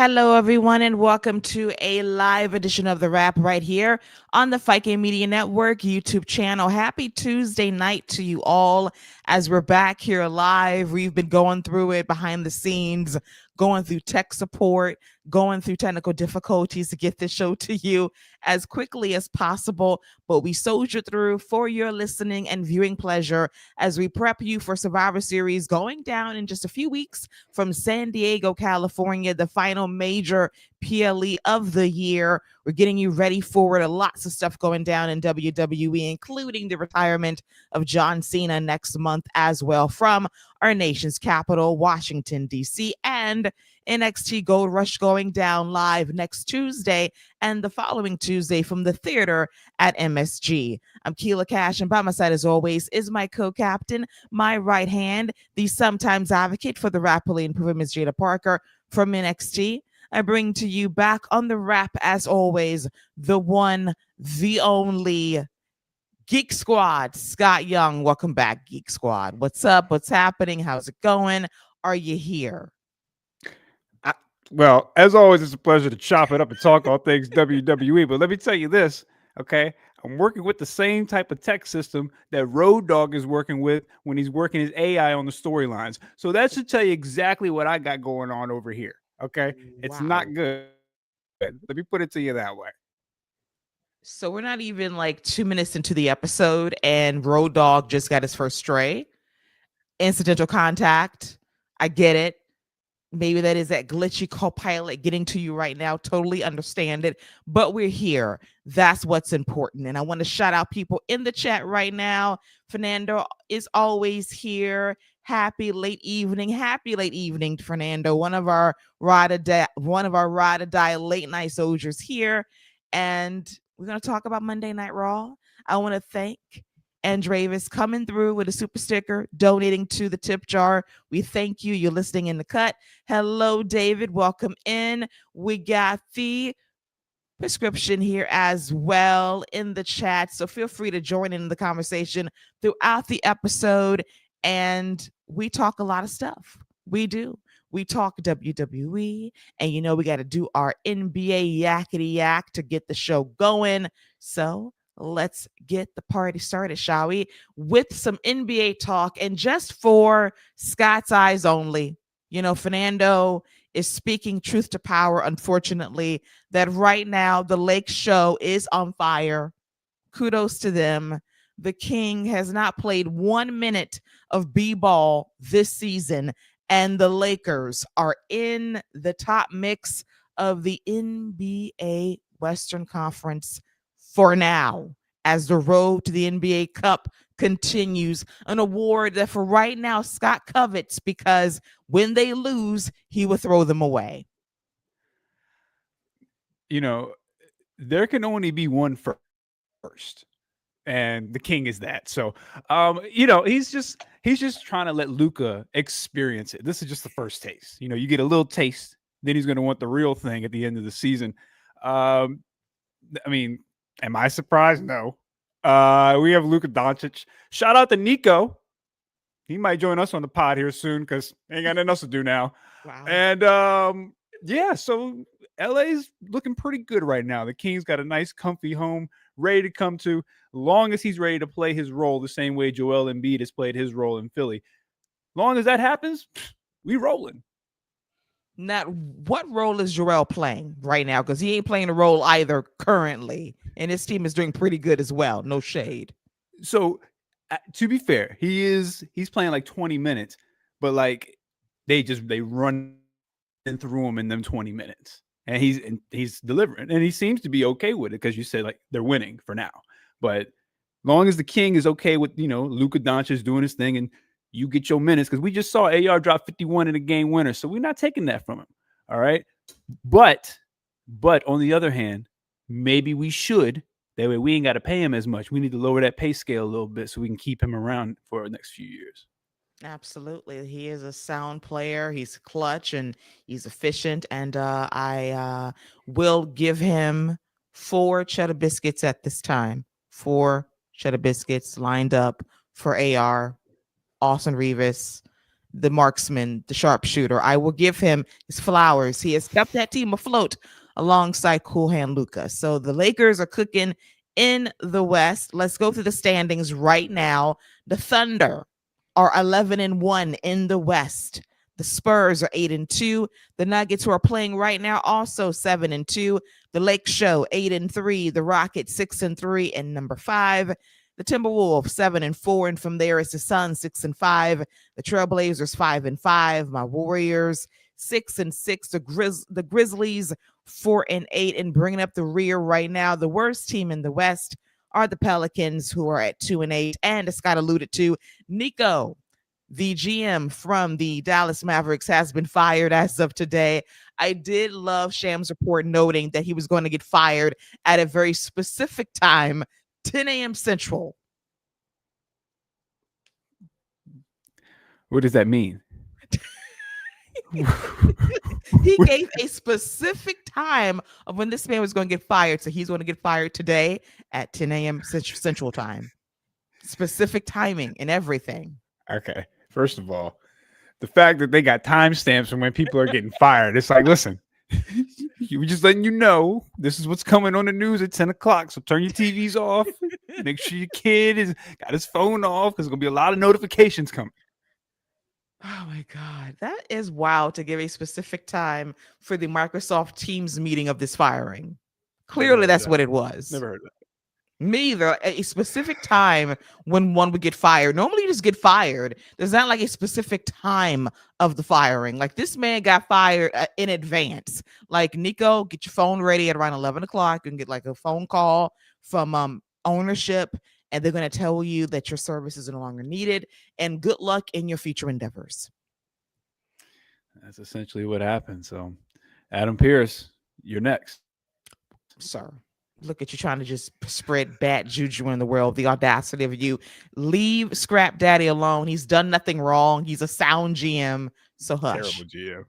Hello, everyone, and welcome to a live edition of The Wrap right here on the Fight Game Media Network YouTube channel. Happy Tuesday night to you all as we're back here live. We've been going through it behind the scenes, going through tech support, going through technical difficulties to get this show to you as quickly as possible. But we soldier through for your listening and viewing pleasure as we prep you for Survivor Series going down in just a few weeks from San Diego, California, the final major PLE of the year. We're getting you ready for it. Lots of stuff going down in WWE, including the retirement of John Cena next month as well from our nation's capital, Washington, D.C., and NXT Gold Rush going down live next Tuesday and the following Tuesday from the theater at MSG. I'm Keila Cash, and by my side, as always, is my co-captain, my right hand, the sometimes advocate for the rapidly improving Ms. Jada Parker from NXT. I bring to you back on the wrap, as always, the one, the only Geek Squad, Scott Young. Welcome back, Geek Squad. What's up? What's happening? How's it going? Are you here? Well, as always, it's a pleasure to chop it up and talk all things WWE. But let me tell you this, okay? I'm working with the same type of tech system that Road Dogg is working with when he's working his AI on the storylines. So that should tell you exactly what I got going on over here, okay? It's Wow. not good. Let me put it to you that way. So we're not even like 2 minutes into the episode, and Road Dogg just got his first stray. Incidental contact. I get it. Maybe that is that glitchy co-pilot getting to you right now. Totally understand it. But we're here. That's what's important. And I want to shout out people in the chat right now. Fernando is always here. Happy late evening. Happy late evening, Fernando. One of our ride or die late night soldiers here. And we're going to talk about Monday Night Raw. I want to thank Andravis coming through with a super sticker, donating to the tip jar. We thank you. You're listening in the cut. Hello, David. Welcome in. We got the prescription here as well in the chat. So feel free to join in the conversation throughout the episode. And we talk a lot of stuff. We do. We talk WWE, and we got to do our NBA yakety yak to get the show going. So let's get the party started, shall we? With some NBA talk, and just for Scott's eyes only. Fernando is speaking truth to power, unfortunately, that right now the Lake Show is on fire. Kudos to them. The King has not played 1 minute of B-ball this season, and the Lakers are in the top mix of the NBA Western Conference for now, as the road to the NBA Cup continues. An award that for right now Scott covets, because when they lose, he will throw them away. There can only be one first. And the King is that. So, he's just trying to let Luka experience it. This is just the first taste. You get a little taste, then he's going to want the real thing at the end of the season. Am I surprised? No. We have Luka Doncic. Shout out to Nico. He might join us on the pod here soon because ain't got nothing else to do now. Wow. And so LA's looking pretty good right now. The King's got a nice, comfy home ready to come to, long as he's ready to play his role the same way Joel Embiid has played his role in Philly. Long as that happens, we rolling. Now, what role is Joel playing right now? Because he ain't playing a role either currently, and his team is doing pretty good as well. No shade. So, to be fair, he's playing like 20 minutes, but like they run through him in them 20 minutes. And he's delivering, and he seems to be okay with it because you said like they're winning for now. But long as the King is okay with Luka Doncic doing his thing, and you get your minutes, because we just saw AR drop 51 in a game winner, so we're not taking that from him. All right, but on the other hand, maybe we should. That way we ain't got to pay him as much. We need to lower that pay scale a little bit so we can keep him around for the next few years. Absolutely. He is a sound player. He's clutch and he's efficient. And I will give him 4 cheddar biscuits at this time. 4 cheddar biscuits lined up for AR, Austin Reeves, the marksman, the sharpshooter. I will give him his flowers. He has kept that team afloat alongside Cool Hand Luka. So the Lakers are cooking in the West. Let's go through the standings right now. The Thunder are 11-1 in the West. The Spurs are 8-2. The Nuggets, who are playing right now, also 7-2. The Lake Show 8-3. The Rockets 6-3 and number 5. The Timberwolves 7-4, and from there is the Suns 6-5. The Trailblazers 5-5. My Warriors 6-6. The Grizzlies 4-8, and bringing up the rear right now, the worst team in the West are the Pelicans, who are at 2-8. And as Scott alluded to, Nico, the GM from the Dallas Mavericks, has been fired as of today. I did love Sham's report noting that he was going to get fired at a very specific time, 10 a.m. Central. What does that mean? He gave a specific time of when this man was going to get fired. So he's going to get fired today at 10 a.m. Central time. Specific timing and everything. Okay. First of all, the fact that they got timestamps from when people are getting fired, it's like, listen, we're just letting you know this is what's coming on the news at 10 o'clock. So turn your TVs off. Make sure your kid has got his phone off, because there's going to be a lot of notifications coming. Oh my God. That is wild to give a specific time for the Microsoft Teams meeting of this firing. Clearly, that's what it was. Never heard of that. Me either. A specific time when one would get fired. Normally, you just get fired. There's not like a specific time of the firing. Like, this man got fired in advance. Like, Nico, get your phone ready at around 11 o'clock. You can get like a phone call from ownership, and they're going to tell you that your services are no longer needed. And good luck in your future endeavors. That's essentially what happened. So, Adam Pierce, you're next. Sir, look at you trying to just spread bad juju in the world. The audacity of you. Leave Scrap Daddy alone. He's done nothing wrong. He's a sound GM. So hush. Terrible GM.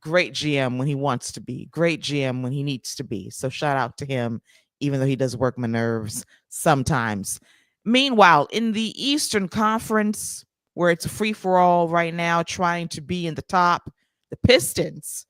Great GM when he wants to be. Great GM when he needs to be. So shout out to him, even though he does work my nerves sometimes. Meanwhile, in the Eastern Conference, where it's a free-for-all right now, trying to be in the top, the Pistons,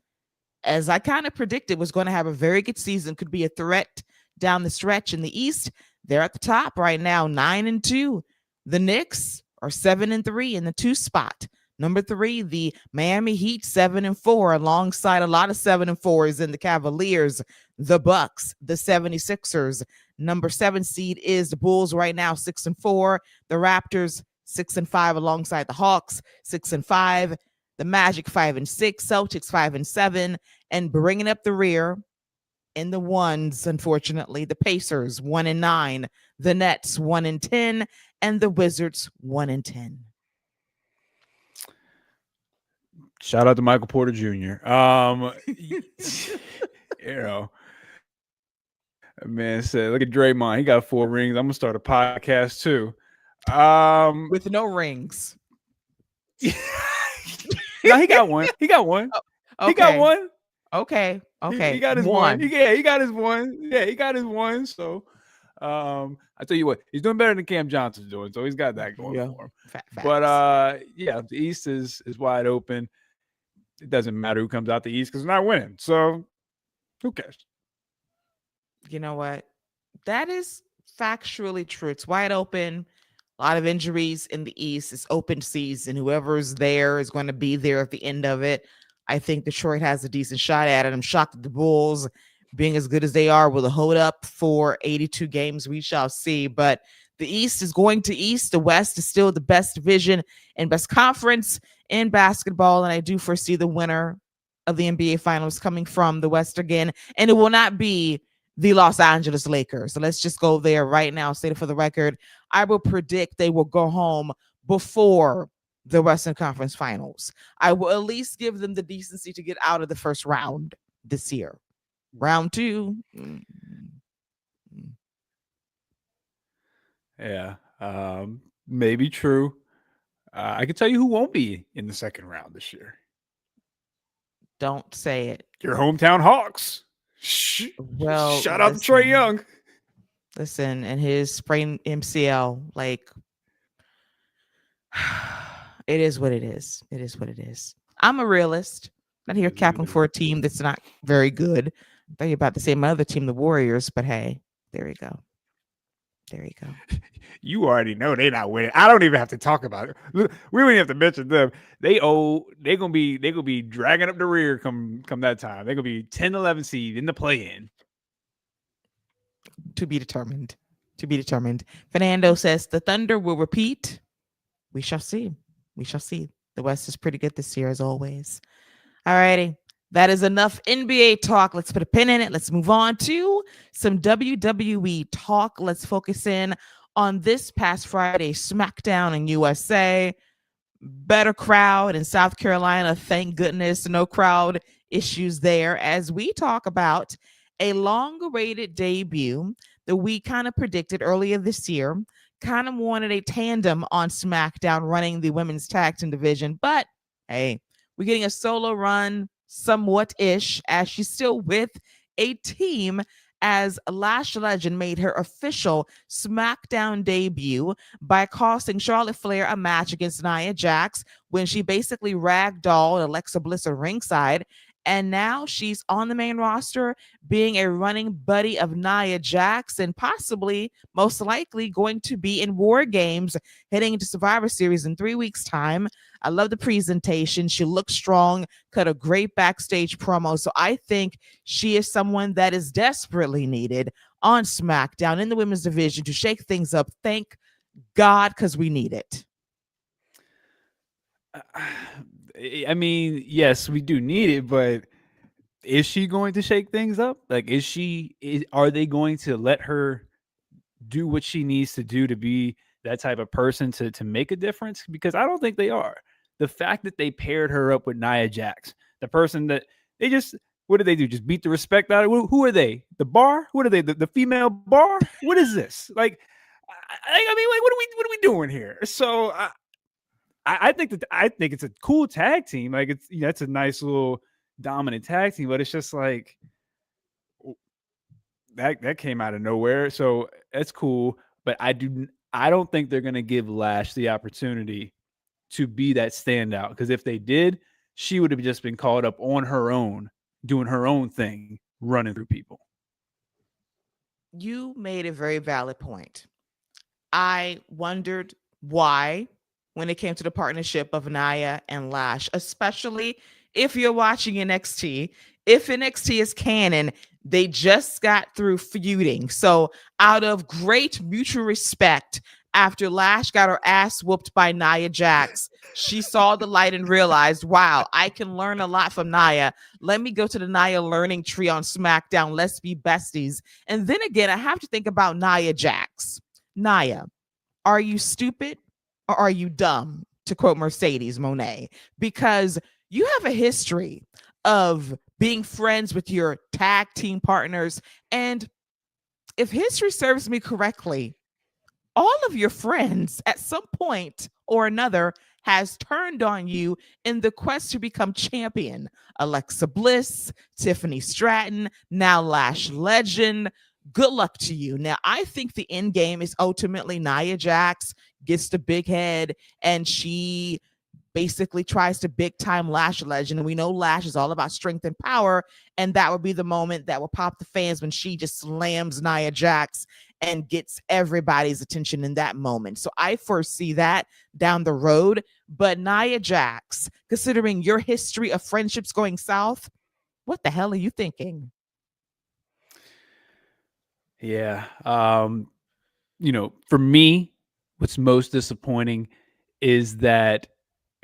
as I kind of predicted, was going to have a very good season, could be a threat down the stretch in the East. They're at the top right now, 9-2. The Knicks are 7-3 in the 2 spot. Number 3, the Miami Heat, 7-4, alongside a lot of 7-4s in the Cavaliers, the Bucks, the 76ers. Number 7 seed is the Bulls right now, 6-4. The Raptors, 6-5, alongside the Hawks, 6-5. The Magic 5-6, Celtics 5-7, and bringing up the rear in the ones, unfortunately, the Pacers 1-9, the Nets 1-10, and the Wizards 1-10. Shout out to Michael Porter Jr. You know, man said, look at Draymond. He got 4 rings. I'm gonna start a podcast too. With no rings. No, he got one. He got one. Okay. He got one. Okay. He got his one. Yeah, he got his one. Yeah, he got his one. So, I tell you what, he's doing better than Cam Johnson's doing. So he's got that going for him. But yeah, the East is wide open. It doesn't matter who comes out the East because they're not winning. So who cares? You know what? That is factually true. It's wide open. A lot of injuries in the East. It's open season. Whoever's there is going to be there at the end of it. I think Detroit has a decent shot at it. I'm shocked that the Bulls, being as good as they are, will hold up for 82 games. We shall see. But the East is going to East. The West is still the best division and best conference in basketball. And I do foresee the winner of the NBA Finals coming from the West again. And it will not be the Los Angeles Lakers. So let's just go there right now. State it for the record. I will predict they will go home before the Western Conference Finals. I will at least give them the decency to get out of the first round this year. Round 2. Yeah, maybe true. I can tell you who won't be in the second round this year. Don't say it. Your hometown Hawks. Well, shout out to Trae Young. Listen, and his sprained MCL, like, It is what it is. It is what it is. I'm a realist. Not It here is what it capping for is. a team that's not very good. I thought you about to say my other team, the Warriors, but hey, there you go. There you go. You already know they not winning. I don't even have to talk about it. We don't even have to mention them. They gonna be dragging up the rear come that time. They're gonna be 10, 11 seed in the play in. To be determined. To be determined. Fernando says the Thunder will repeat. We shall see. We shall see. The West is pretty good this year, as always. All righty. That is enough NBA talk. Let's put a pin in it. Let's move on to some WWE talk. Let's focus in on this past Friday SmackDown in USA. Better crowd in South Carolina. Thank goodness. No crowd issues there as we talk about a long awaited debut that we kind of predicted earlier this year. Kind of wanted a tandem on SmackDown running the women's tag team division, but hey, we're getting a solo run somewhat ish as she's still with a team as Lash Legend made her official SmackDown debut by costing Charlotte Flair a match against Nia Jax when she basically ragdolled Alexa Bliss at ringside. And now she's on the main roster, being a running buddy of Nia Jax and possibly, most likely, going to be in War Games heading into Survivor Series in 3 weeks' time. I love the presentation. She looks strong, cut a great backstage promo. So I think she is someone that is desperately needed on SmackDown in the women's division to shake things up. Thank God, because we need it. I mean, yes, we do need it, but is she going to shake things up? Like, are they going to let her do what she needs to do to be that type of person to make a difference? Because I don't think they are. The fact that they paired her up with Nia Jax, the person that they just what did they do? Just beat the respect out of who are they? The bar? What are they? The female bar? What is this? Like, I mean, like, what are we doing here? So I think it's a cool tag team. Like, it's a nice little dominant tag team, but it's just like that came out of nowhere. So that's cool, but I don't think they're gonna give Lash the opportunity to be that standout, because if they did, she would have just been called up on her own, doing her own thing, running through people. You made a very valid point. I wondered why when it came to the partnership of Nia and Lash, especially if you're watching NXT. If NXT is canon, they just got through feuding. So, out of great mutual respect, after Lash got her ass whooped by Nia Jax, she saw the light and realized, wow, I can learn a lot from Nia. Let me go to the Nia learning tree on SmackDown. Let's be besties. And then again, I have to think about Nia Jax. Nia, are you stupid or are you dumb? To quote Mercedes Monet, because you have a history of being friends with your tag team partners. And if history serves me correctly, all of your friends at some point or another has turned on you in the quest to become champion. Alexa Bliss, Tiffany Stratton, now Lash Legend. Good luck to you. Now, I think the end game is ultimately Nia Jax gets the big head and she basically tries to big time Lash Legend. And we know Lash is all about strength and power. And that would be the moment that will pop the fans when she just slams Nia Jax and gets everybody's attention in that moment. So I foresee that down the road. But Nia Jax, considering your history of friendships going south, what the hell are you thinking? Yeah. For me, what's most disappointing is that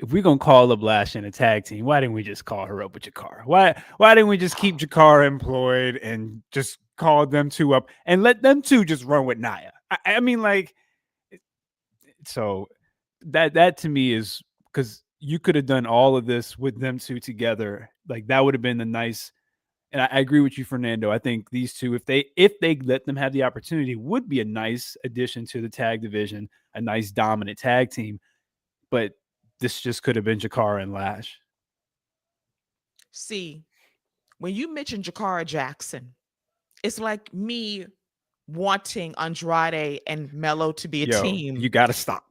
if we're gonna call up Lash in a tag team, why didn't we just call her up with Jakar? Why didn't we just keep Jakar employed and just call them two up and let them two just run with Nia? I mean, like, so that to me is because you could have done all of this with them two together. Like, that would have been the nice. And I agree with you, Fernando. I think these two, if they let them have the opportunity, would be a nice addition to the tag division, a nice dominant tag team. But this just could have been Jakara and Lash. See, when you mention Jakara Jackson, it's like me wanting Andrade and Mello to be a Yo, team. you gotta stop.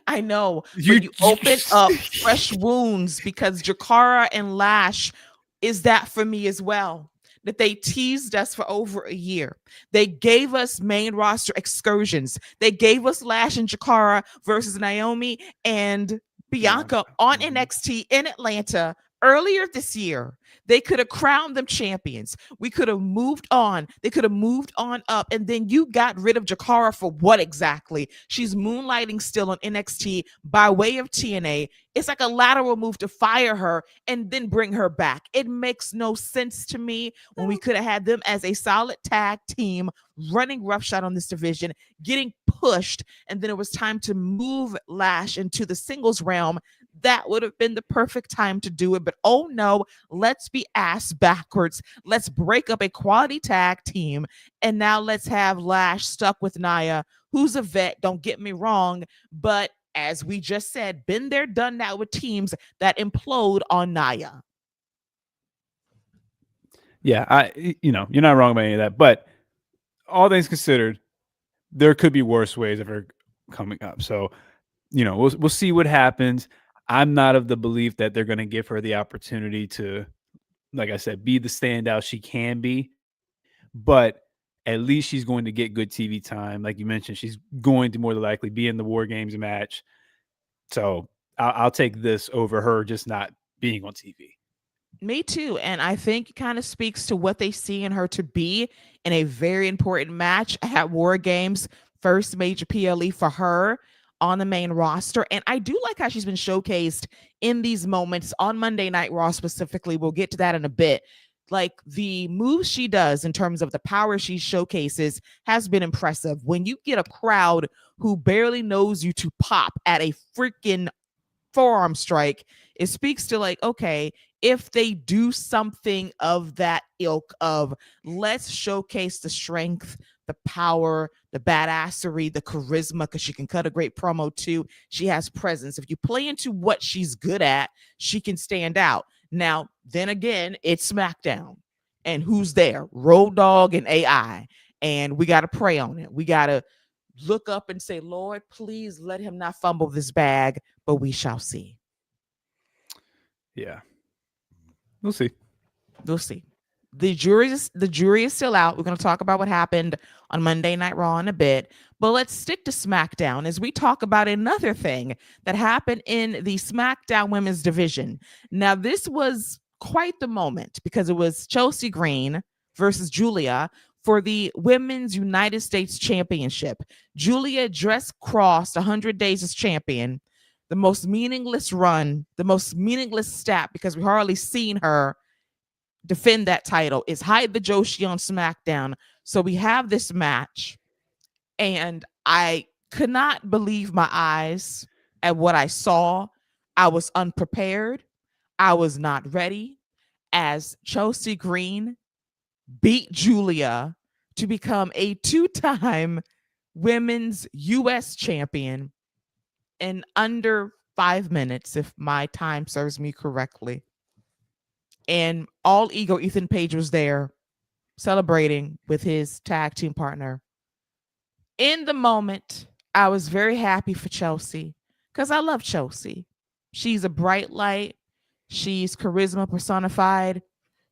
I know, You, but you open up fresh wounds because Jakara and Lash is that for me as well. That they teased us for over a year. They gave us main roster excursions. They gave us Lash and Jakara versus Naomi and Bianca on NXT in Atlanta earlier this year. They could have crowned them champions. We could have moved on. They could have moved on up. And then you got rid of Jakara for what exactly? She's moonlighting still on NXT by way of TNA. It's like a lateral move to fire her and then bring her back. It makes no sense to me when we could have had them as a solid tag team running roughshod on this division, getting pushed, and then it was time to move Lash into the singles realm. That would have been the perfect time to do it. But oh no, let's be ass backwards. Let's break up a quality tag team. And now let's have Lash stuck with Nia, who's a vet, don't get me wrong. But as we just said, been there, done that with teams that implode on Nia. Yeah, you're not wrong about any of that. But all things considered, there could be worse ways of her coming up. So, we'll see what happens. I'm not of the belief that they're going to give her the opportunity to, like I said, be the standout she can be. But at least she's going to get good TV time. Like you mentioned, she's going to more than likely be in the War Games match. So I'll take this over her just not being on TV. Me too. And I think it kind of speaks to what they see in her to be in a very important match at War Games, first major PLE for her on the main roster. And I do like how she's been showcased in these moments on Monday Night Raw specifically. We'll get to that in a bit. Like the moves she does in terms of the power she showcases has been impressive. When you get a crowd who barely knows you to pop at a freaking forearm strike, it speaks to like, okay, if they do something of that ilk of let's showcase the strength, the power, the badassery, the charisma, because she can cut a great promo too. She has presence. If you play into what she's good at, she can stand out. Now, then again, it's SmackDown. And who's there? Road Dogg and AI. And we got to pray on it. We got to look up and say, Lord, please let him not fumble this bag, but we shall see. Yeah. We'll see. We'll see. The jury is still out. We're going to talk about what happened on Monday Night Raw in a bit, but let's stick to SmackDown as we talk about another thing that happened in the SmackDown Women's Division. Now, this was quite the moment because it was Chelsea Green versus Julia for the Women's United States Championship. Julia dress crossed 100 days as champion. The most meaningless run, the most meaningless stat, because we hardly seen her defend that title, is hide the Joshi on SmackDown. So we have this match, and I could not believe my eyes at what I saw. I was unprepared. I was not ready, as Chelsea Green beat Julia to become a two-time women's U.S. champion in under 5 minutes, if my time serves me correctly. And all ego Ethan Page was there celebrating with his tag team partner. In the moment, I was very happy for Chelsea because I love Chelsea. She's a bright light. She's charisma personified.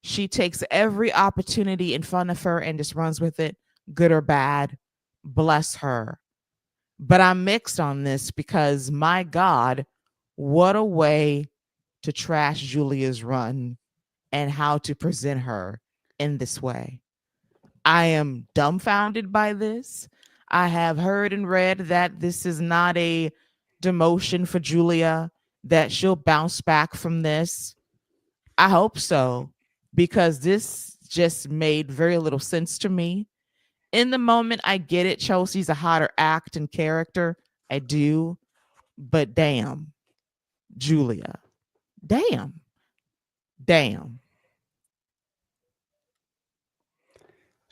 She takes every opportunity in front of her and just runs with it, good or bad. Bless her. But I'm mixed on this because, my God, what a way to trash Julia's run and how to present her in this way. I am dumbfounded by this. I have heard and read that this is not a demotion for Julia, that she'll bounce back from this. I hope so, because this just made very little sense to me. In the moment, I get it. Chelsea's a hotter act and character. I do. But damn, Julia. Damn. Damn.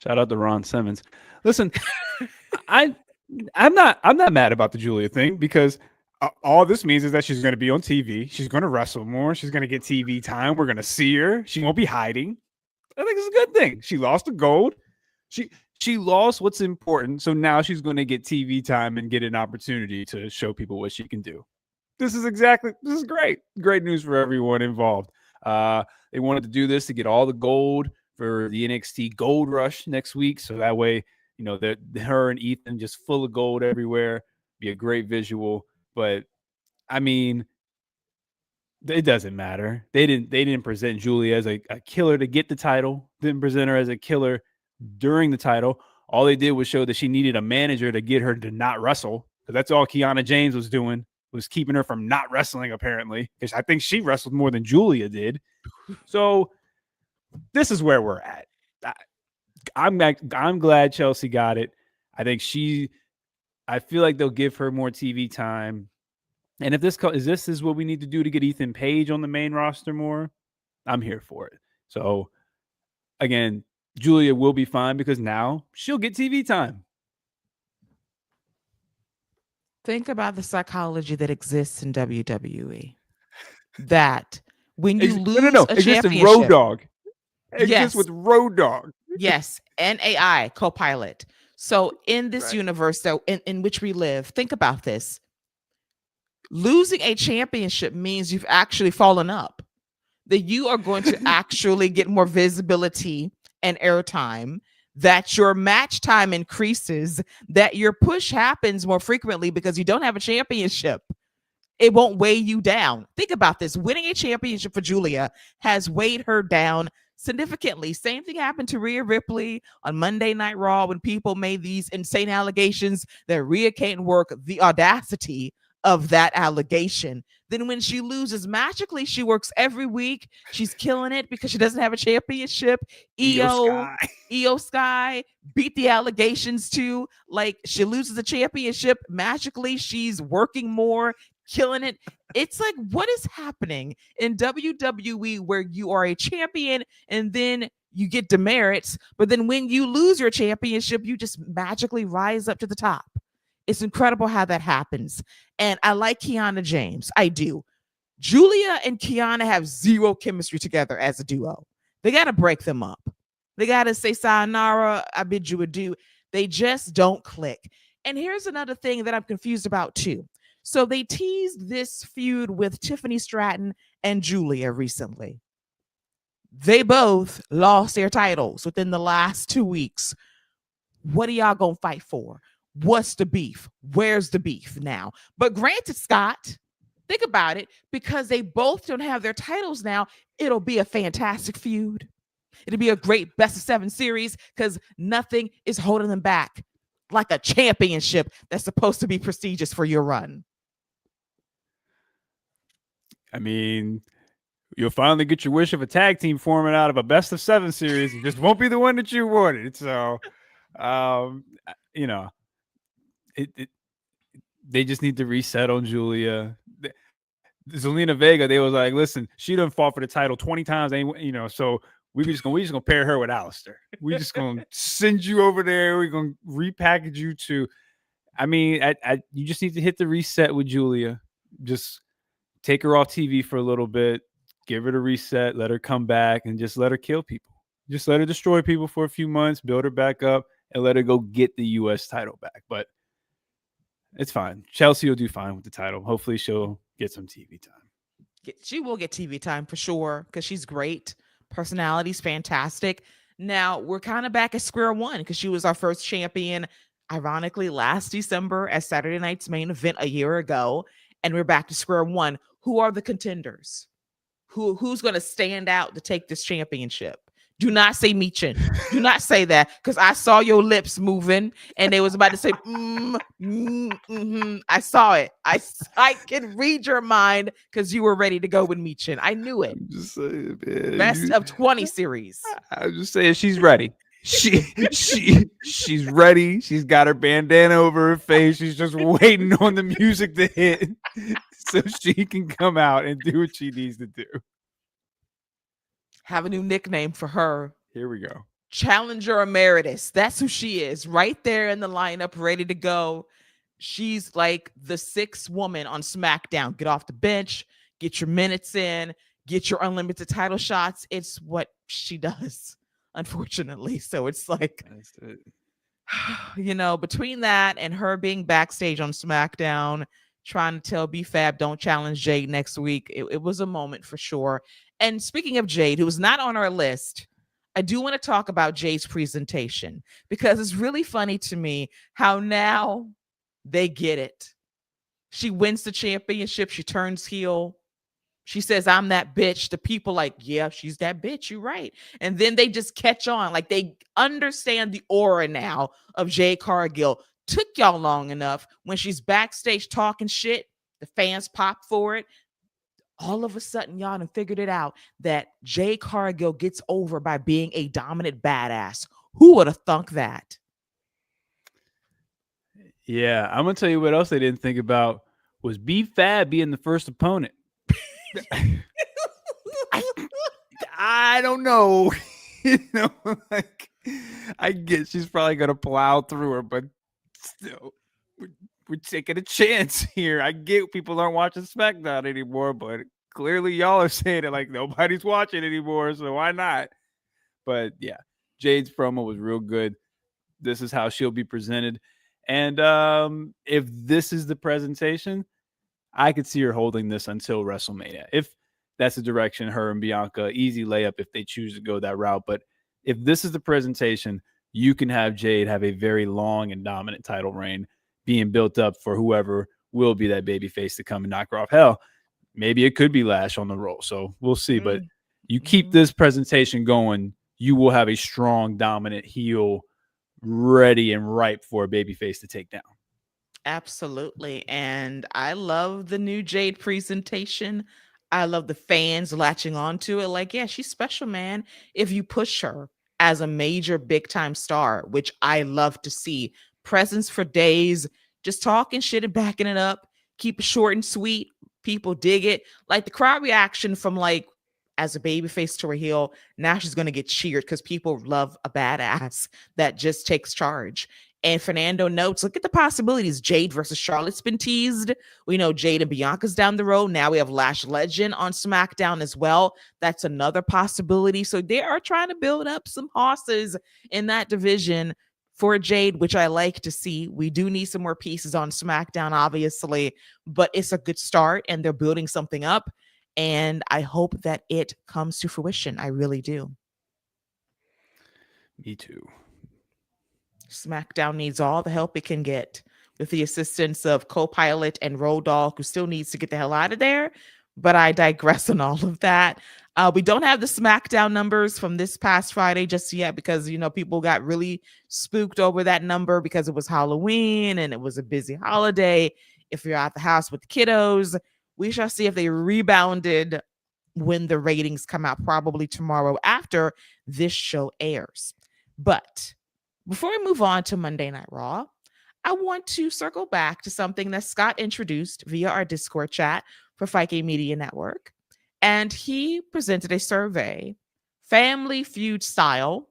Shout out to Ron Simmons. Listen, I'm not mad about the Julia thing because all this means is that she's going to be on TV. She's going to wrestle more. She's going to get TV time. We're going to see her. She won't be hiding. I think it's a good thing. She lost the gold. She lost what's important, so now she's going to get TV time and get an opportunity to show people what she can do. This is great. Great news for everyone involved. They wanted to do this to get all the gold for the NXT Gold Rush next week, so that way, that her and Ethan just full of gold everywhere. Be a great visual. But I mean, it doesn't matter. They didn't present Julia as a killer to get the title. Didn't present her as a killer during the title. All they did was show that she needed a manager to get her to not wrestle. Because that's all Kiana James was doing, was keeping her from not wrestling, apparently. Because I think she wrestled more than Julia did. So this is where we're at. I'm glad Chelsea got it. I feel like they'll give her more TV time. And if this is what we need to do to get Ethan Page on the main roster more, I'm here for it. So again, Julia will be fine because now she'll get TV time. Think about the psychology that exists in WWE. That when you lose a exists championship, in Road Dogg. Exists yes, with Road Dogg. yes, and AI co-pilot. So in this universe, though, in which we live, think about this. Losing a championship means you've actually fallen up. That you are going to actually get more visibility and airtime, that your match time increases, that your push happens more frequently because you don't have a championship. It won't weigh you down. Think about this. Winning a championship for Julia has weighed her down significantly. Same thing happened to Rhea Ripley on Monday Night Raw when people made these insane allegations that Rhea can't work. The audacity of that allegation. Then when she loses, magically she works every week. She's killing it because she doesn't have a championship. Io Sky beat the allegations too. Like, she loses a championship, magically she's working more, killing it. It's like, what is happening in WWE where you are a champion and then you get demerits, but then when you lose your championship, you just magically rise up to the top. It's incredible how that happens. And I like Kiana James. I do. Julia and Kiana have zero chemistry together as a duo. They got to break them up. They got to say, sayonara, I bid you adieu. They just don't click. And here's another thing that I'm confused about too. So they teased this feud with Tiffany Stratton and Julia recently. They both lost their titles within the last 2 weeks. What are y'all going to fight for? What's the beef? Where's the beef now? But granted, Scott, think about it, because they both don't have their titles now, it'll be a fantastic feud. It'll be a great best of 7 series because nothing is holding them back like a championship that's supposed to be prestigious for your run. I mean, you'll finally get your wish of a tag team forming out of a best of 7 series. It just won't be the one that you wanted. So, they just need to reset on Julia. Zelina Vega, they was like, listen, she done fought for the title 20 times, so we just gonna pair her with Alistair. We just gonna send you over there. We're gonna repackage you to. I mean, you just need to hit the reset with Julia. Just take her off TV for a little bit, give her the reset, let her come back, and just let her kill people. Just let her destroy people for a few months, build her back up, and let her go get the U.S. title back. But it's fine. Chelsea will do fine with the title. Hopefully she'll get some TV time. She will get TV time for sure because she's great. Personality's fantastic. Now we're kind of back at square one because she was our first champion, ironically, last December at Saturday Night's Main Event a year ago. And we're back to square one. Who are the contenders? Who's going to stand out to take this championship? Do not say Michin. Do not say that because I saw your lips moving and they was about to say, I saw it. I can read your mind because you were ready to go with Michin. I knew it. I'm just saying, man. Best of 20 series. I'm just saying she's ready. She's ready. She's got her bandana over her face. She's just waiting on the music to hit so she can come out and do what she needs to do. Have a new nickname for her. Here we go. Challenger Emeritus. That's who she is. Right there in the lineup, ready to go. She's like the 6th woman on SmackDown. Get off the bench, get your minutes in, get your unlimited title shots. It's what she does, unfortunately. So it's like, that's it. Between that and her being backstage on SmackDown, trying to tell B-Fab don't challenge Jade next week, it was a moment for sure. And speaking of Jade, who was not on our list, I do want to talk about Jade's presentation because it's really funny to me how now they get it. She wins the championship, she turns heel. She says, I'm that bitch. The people like, yeah, she's that bitch. You're right. And then they just catch on. Like they understand the aura now of Jade Cargill. Took y'all long enough. When she's backstage talking shit, the fans pop for it. All of a sudden, y'all done figured it out that Jade Cargill gets over by being a dominant badass. Who would have thunk that? Yeah, I'm gonna tell you what else they didn't think about was B-Fab being the first opponent. I don't know. Like I get she's probably gonna plow through her, but still, we're taking a chance here. I get people aren't watching SmackDown anymore, but clearly y'all are saying it like nobody's watching anymore, so why not? But yeah, Jade's promo was real good. This is how she'll be presented, and if this is the presentation, I could see her holding this until WrestleMania. If that's the direction her and Bianca, easy layup if they choose to go that route. But if this is the presentation, you can have Jade have a very long and dominant title reign being built up for whoever will be that baby face to come and knock her off. Hell, maybe it could be Lash on the roll. So we'll see. But you keep this presentation going, you will have a strong, dominant heel ready and ripe for a baby face to take down. Absolutely. And I love the new Jade presentation. I love the fans latching onto it. Like, yeah, she's special, man. If you push her as a major big time star, which I love to see, presence for days, just talking shit and backing it up, keep it short and sweet. People dig it. Like the crowd reaction from like as a babyface to a heel, now she's going to get cheered because people love a badass that just takes charge. And Fernando notes, look at the possibilities. Jade versus Charlotte's been teased. We know Jade and Bianca's down the road. Now we have Lash Legend on SmackDown as well. That's another possibility. So they are trying to build up some horses in that division for Jade, which I like to see. We do need some more pieces on SmackDown, obviously, but it's a good start and they're building something up. And I hope that it comes to fruition. I really do. Me too. SmackDown needs all the help it can get with the assistance of co-pilot and Road Dogg, who still needs to get the hell out of there. But I digress on all of that. We don't have the SmackDown numbers from this past Friday just yet because, people got really spooked over that number because it was Halloween and it was a busy holiday. If you're at the house with the kiddos, we shall see if they rebounded when the ratings come out, probably tomorrow after this show airs. But before we move on to Monday Night Raw, I want to circle back to something that Scott introduced via our Discord chat for Fike Media Network. And he presented a survey, Family Feud style,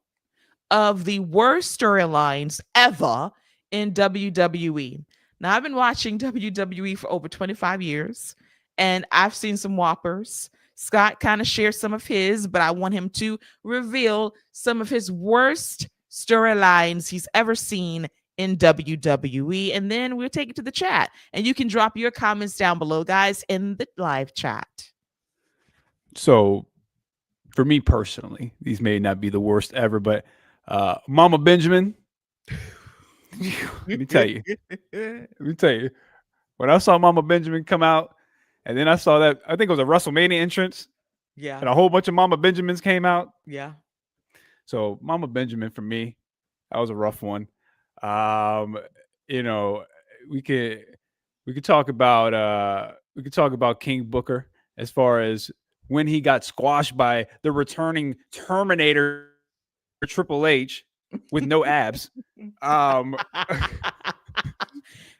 of the worst storylines ever in WWE. Now, I've been watching WWE for over 25 years, and I've seen some whoppers. Scott kind of shared some of his, but I want him to reveal some of his worst storylines he's ever seen in WWE. And then we'll take it to the chat. And you can drop your comments down below, guys, in the live chat. So for me personally, these may not be the worst ever, but Mama Benjamin, let me tell you, when I saw Mama Benjamin come out, and then I saw that, I think it was a WrestleMania entrance. Yeah. And a whole bunch of Mama Benjamins came out. Yeah. So Mama Benjamin for me, that was a rough one. We could talk about King Booker as far as when he got squashed by the returning Terminator Triple H with no abs.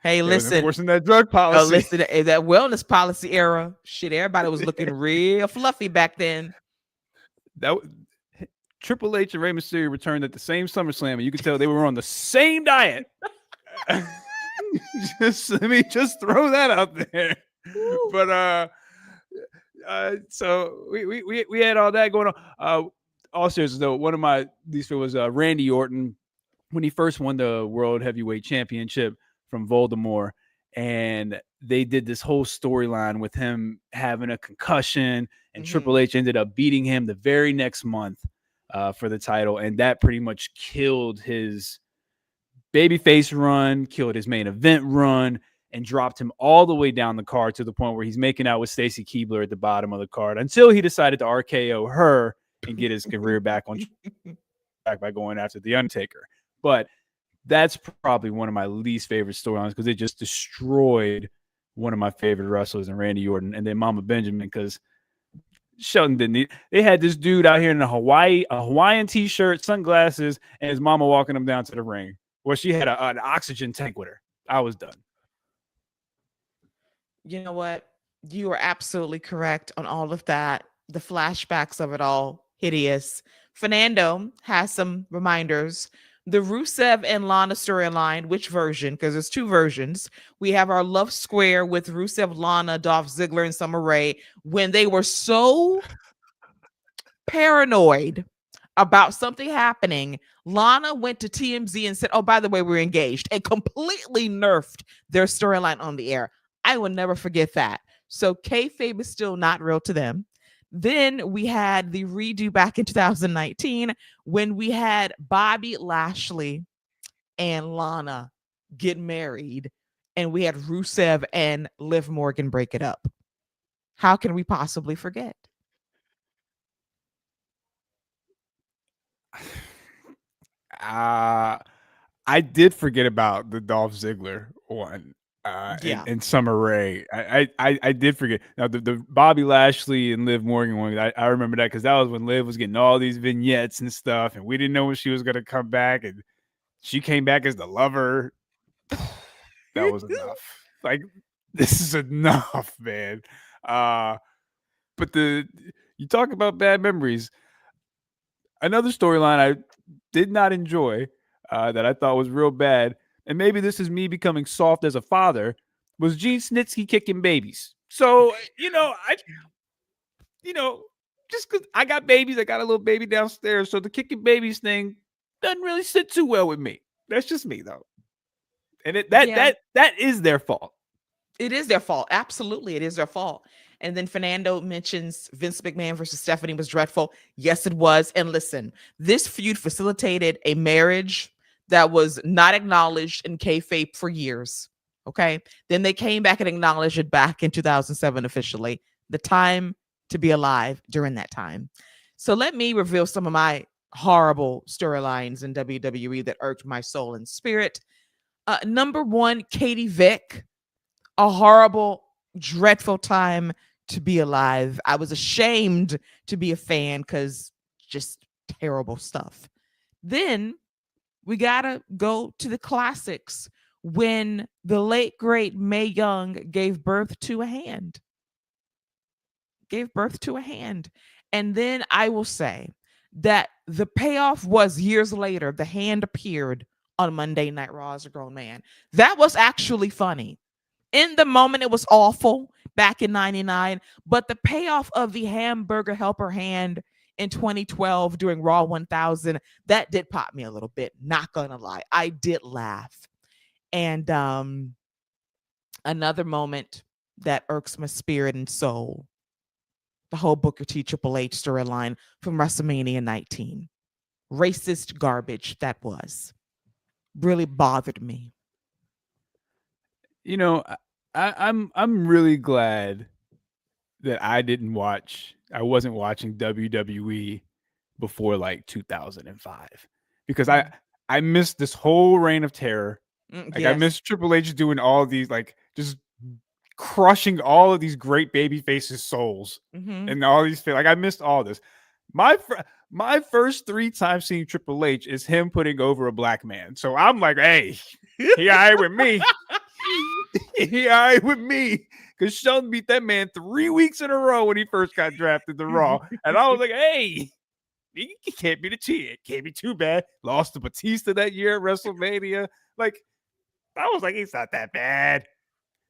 Hey, listen. Enforcing that drug policy. Listen, that wellness policy era. Shit, everybody was looking real fluffy back then. That Triple H and Rey Mysterio returned at the same SummerSlam, and you could tell they were on the same diet. Let me just throw that out there. Woo. But so we had all that going on. All seriously though, one of my least favorite was Randy Orton when he first won the World Heavyweight Championship from Voldemort, and they did this whole storyline with him having a concussion, and Triple H ended up beating him the very next month for the title, and that pretty much killed his babyface run, killed his main event run, and dropped him all the way down the card to the point where he's making out with Stacy Keibler at the bottom of the card until he decided to RKO her and get his career back on track by going after The Undertaker. But that's probably one of my least favorite storylines because it just destroyed one of my favorite wrestlers in Randy Orton, and then Mama Benjamin, because Shelton didn't need. They had this dude out here in a Hawaiian t-shirt, sunglasses, and his mama walking him down to the ring where she had an oxygen tank with her. I was done. You know what? You are absolutely correct on all of that. The flashbacks of it all, hideous. Fernando has some reminders. The Rusev and Lana storyline, which version? Because there's two versions. We have our love square with Rusev, Lana, Dolph Ziggler, and Summer Rae when they were so paranoid about something happening. Lana went to TMZ and said, oh, by the way, we're engaged, and completely nerfed their storyline on the air. I will never forget that. So kayfabe is still not real to them. Then we had the redo back in 2019 when we had Bobby Lashley and Lana get married, and we had Rusev and Liv Morgan break it up. How can we possibly forget? I did forget about the Dolph Ziggler one. And Summer Rae. I did forget. Now the Bobby Lashley and Liv Morgan one, I remember that because that was when Liv was getting all these vignettes and stuff, and we didn't know when she was gonna come back, and she came back as the lover. That was enough. Like, this is enough, man. But you talk about bad memories. Another storyline I did not enjoy that I thought was real bad, and maybe this is me becoming soft as a father, was Gene Snitsky kicking babies. So, just because I got babies, I got a little baby downstairs, so the kicking babies thing doesn't really sit too well with me. That's just me, though. And that is their fault. It is their fault. Absolutely, it is their fault. And then Fernando mentions Vince McMahon versus Stephanie was dreadful. Yes, it was. And listen, this feud facilitated a marriage that was not acknowledged in kayfabe for years. Okay. Then they came back and acknowledged it back in 2007 officially. The time to be alive during that time. So let me reveal some of my horrible storylines in WWE that irked my soul and spirit. Number one, Katie Vick. A horrible, dreadful time to be alive. I was ashamed to be a fan because just terrible stuff. Then we gotta go to the classics when the late great Mae Young gave birth to a hand. And then I will say that the payoff was years later. The hand appeared on Monday Night Raw as a grown man. That was actually funny. In the moment, it was awful back in 99, but the payoff of the hamburger helper hand in 2012 during Raw 1000, that did pop me a little bit. Not gonna lie. I did laugh. And another moment that irks my spirit and soul, the whole Booker T Triple H storyline from WrestleMania 19. Racist garbage that was. Really bothered me. I'm really glad that I wasn't watching WWE before like 2005 because I missed this whole reign of terror. I missed Triple H doing all these, like, just crushing all of these great baby faces' souls and all these, like, I missed all this. My first 3 times seeing Triple H is him putting over a black man. So I'm like, hey, he all right with me. He all right with me. Because Sheldon beat that man 3 weeks in a row when he first got drafted to Raw. And I was like, hey, he can't be the cheat. It can't be too bad. Lost to Batista that year at WrestleMania. Like, I was like, he's not that bad.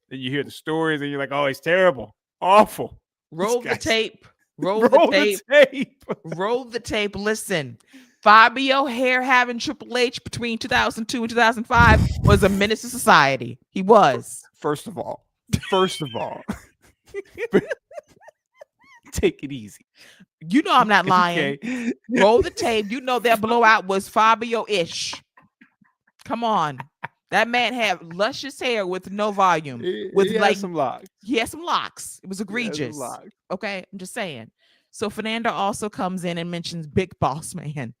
Then you hear the stories and you're like, oh, he's terrible. Awful. Roll the tape. Roll the tape. Roll the tape. Listen, Fabio hair having Triple H between 2002 and 2005 was a menace to society. He was. First of all, take it easy. You know I'm not lying. Okay. Roll the tape. You know that blowout was Fabio-ish. Come on. That man had luscious hair with no volume. With he had some locks. He had some locks. It was egregious. Okay, I'm just saying. So Fernando also comes in and mentions Big Boss Man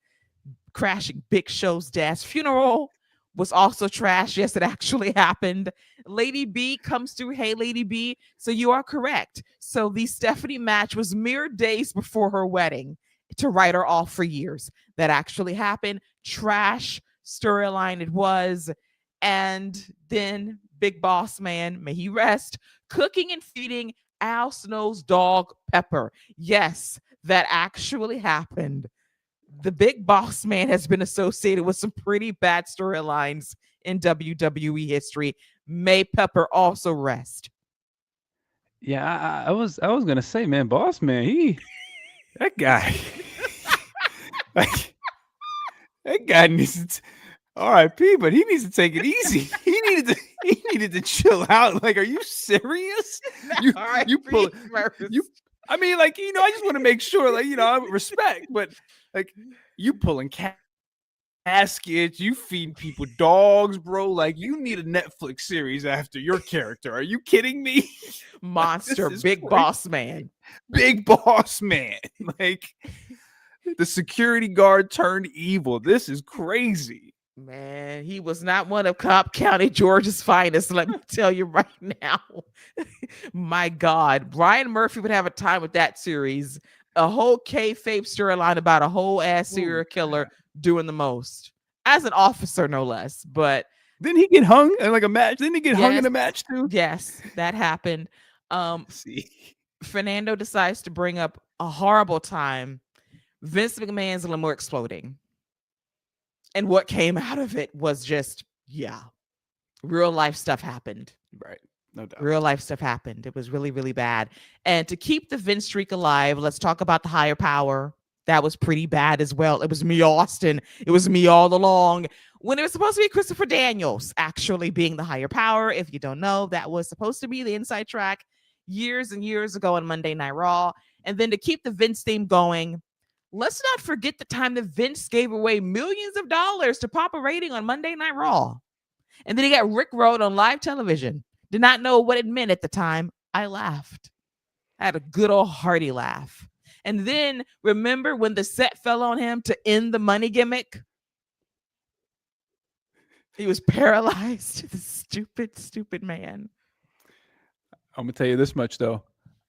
crashing Big Show's dad's funeral. Was also trash. Yes, it actually happened. Lady B comes through. Hey, Lady B. So you are correct. So the Stephanie match was mere days before her wedding to write her off for years. That actually happened. Trash storyline it was. And then Big Boss Man, may he rest, cooking and feeding Al Snow's dog Pepper. Yes, that actually happened. The Big Boss Man has been associated with some pretty bad storylines in WWE history. May Pepper also rest. Yeah, I was gonna say, man, Boss Man, that guy, like that guy needs to, R.I.P. But he needs to take it easy. He needed to chill out. Like, are you serious? You pull you. I mean, like, I just want to make sure, like, I respect, but like, you pulling caskets, you feeding people dogs, bro. Like, you need a Netflix series after your character. Are you kidding me? Monster, Big Boss Man. Big Boss Man. Like, the security guard turned evil. This is crazy. Man, he was not one of Cobb County, Georgia's finest. Let me tell you right now. My God, Brian Murphy would have a time with that series. A whole kayfabe storyline about a whole ass serial killer doing the most as an officer, no less. But didn't he get hung in like a match? Didn't he get hung in a match too? Yes, that happened. Fernando decides to bring up a horrible time. Vince McMahon's limo exploding. And what came out of it was just, real life stuff happened. Right. No doubt. Real life stuff happened. It was really, really bad. And to keep the Vince streak alive, let's talk about the higher power. That was pretty bad as well. It was me, Austin. It was me all along. When it was supposed to be Christopher Daniels actually being the higher power. If you don't know, that was supposed to be the inside track years and years ago on Monday Night Raw. And then to keep the Vince theme going, let's not forget the time that Vince gave away millions of dollars to pop a rating on Monday Night Raw. And then he got rickrolled on live television. Did not know what it meant at the time. I laughed. I had a good old hearty laugh. And then remember when the set fell on him to end the money gimmick? He was paralyzed. The stupid, stupid man. I'm going to tell you this much, though.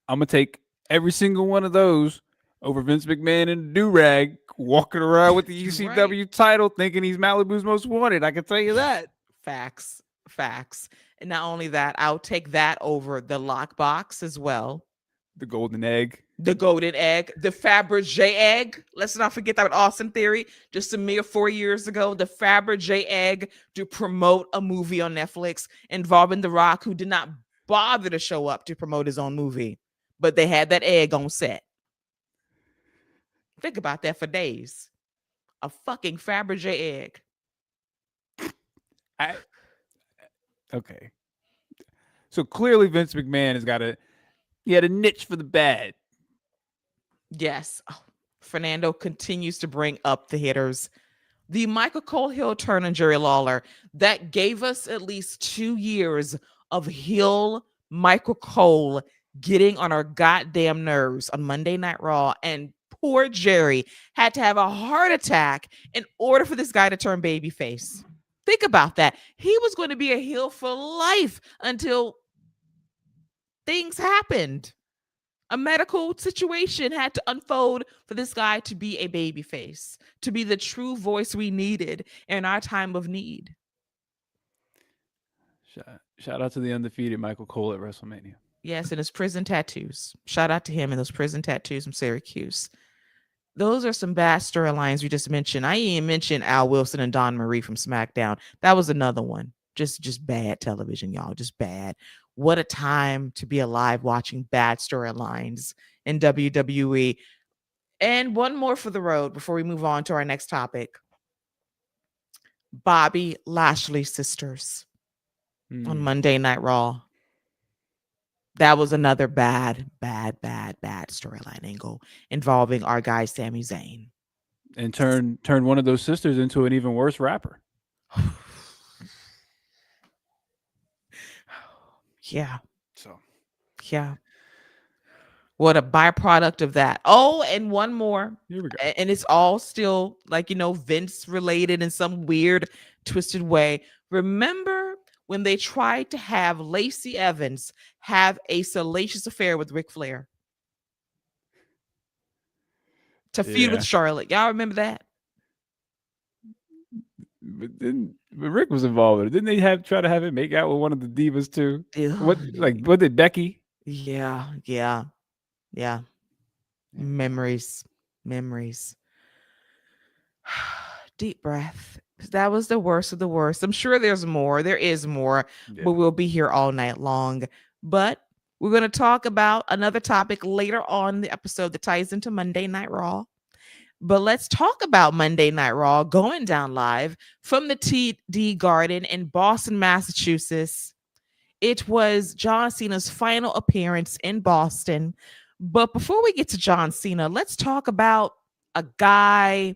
I'm going to take every single one of those over Vince McMahon in a do-rag, walking around with the ECW title, thinking he's Malibu's most wanted. I can tell you that. Facts. And not only that, I'll take that over the lockbox as well. The golden egg. The Fabergé egg. Let's not forget that with Austin Theory. Just a mere 4 years ago, the Fabergé egg to promote a movie on Netflix involving The Rock, who did not bother to show up to promote his own movie. But they had that egg on set. Think about that for days. A fucking Fabergé egg. Okay. So clearly Vince McMahon he had a niche for the bad. Yes. Oh, Fernando continues to bring up the hitters. The Michael Cole heel turn on Jerry Lawler, that gave us at least 2 years of heel Michael Cole getting on our goddamn nerves on Monday Night Raw, and poor Jerry had to have a heart attack in order for this guy to turn babyface. Think about that. He was going to be a heel for life until things happened. A medical situation had to unfold for this guy to be a babyface, to be the true voice we needed in our time of need. Shout out to the undefeated Michael Cole at WrestleMania. Yes, and his prison tattoos. Shout out to him and those prison tattoos from Syracuse. Those are some bad storylines we just mentioned. I even mentioned Al Wilson and Dawn Marie from SmackDown. That was another one. Just bad television, y'all. Just bad. What a time to be alive watching bad storylines in WWE. And one more for the road before we move on to our next topic. Bobby Lashley sisters on Mm. Monday Night Raw. That was another bad storyline angle involving our guy Sami Zayn. And turn one of those sisters into an even worse rapper. Yeah, So yeah. What a byproduct of that. Oh, and one more. here we go. And it's all still like, Vince related in some weird, twisted way. Remember when they tried to have Lacey Evans have a salacious affair with Ric Flair to feud with Yeah. Charlotte? Y'all remember that? But Rick was involved with it. Didn't they try to have him make out with one of the divas too? Ugh. What did Becky? Yeah, yeah, yeah. Memories, memories. Deep breath. That was the worst of the worst. I'm sure there's more. There is more, Yeah. but we'll be here all night long. But we're going to talk about another topic later on in the episode that ties into Monday Night Raw. But let's talk about Monday Night Raw going down live from the TD Garden in Boston, Massachusetts. It was John Cena's final appearance in Boston. But before we get to John Cena, let's talk about a guy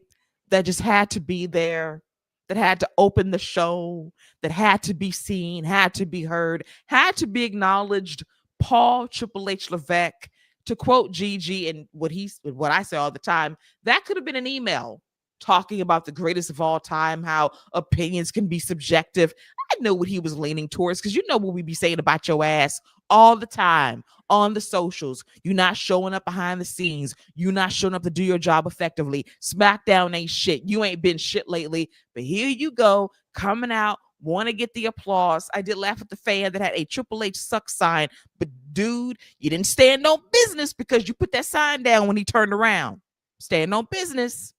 that just had to be there, that had to open the show, that had to be seen, had to be heard, had to be acknowledged. Paul Triple H Levesque, to quote Gigi and what I say all the time, that could have been an email talking about the greatest of all time, how opinions can be subjective. I know what he was leaning towards because you know what we be saying about your ass all the time on the socials. You not showing up behind the scenes. You not showing up to do your job effectively. SmackDown ain't shit. You ain't been shit lately. But here you go, coming out, want to get the applause. I did laugh at the fan that had a Triple H suck sign, but dude, you didn't stand on business because you put that sign down when he turned around. Stand on business.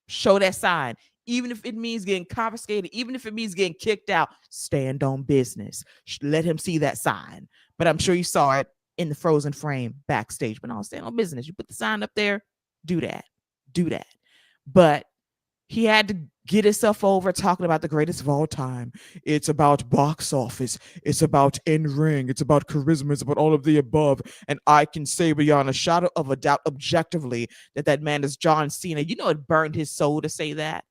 Show that sign. Even if it means getting confiscated, even if it means getting kicked out, stand on business. Let him see that sign. But I'm sure you saw it in the frozen frame backstage. But no, stand on business. You put the sign up there, do that. Do that. But he had to get himself over talking about the greatest of all time. It's about box office. It's about in-ring. It's about charisma. It's about all of the above. And I can say beyond a shadow of a doubt objectively that man is John Cena. You know, it burned his soul to say that.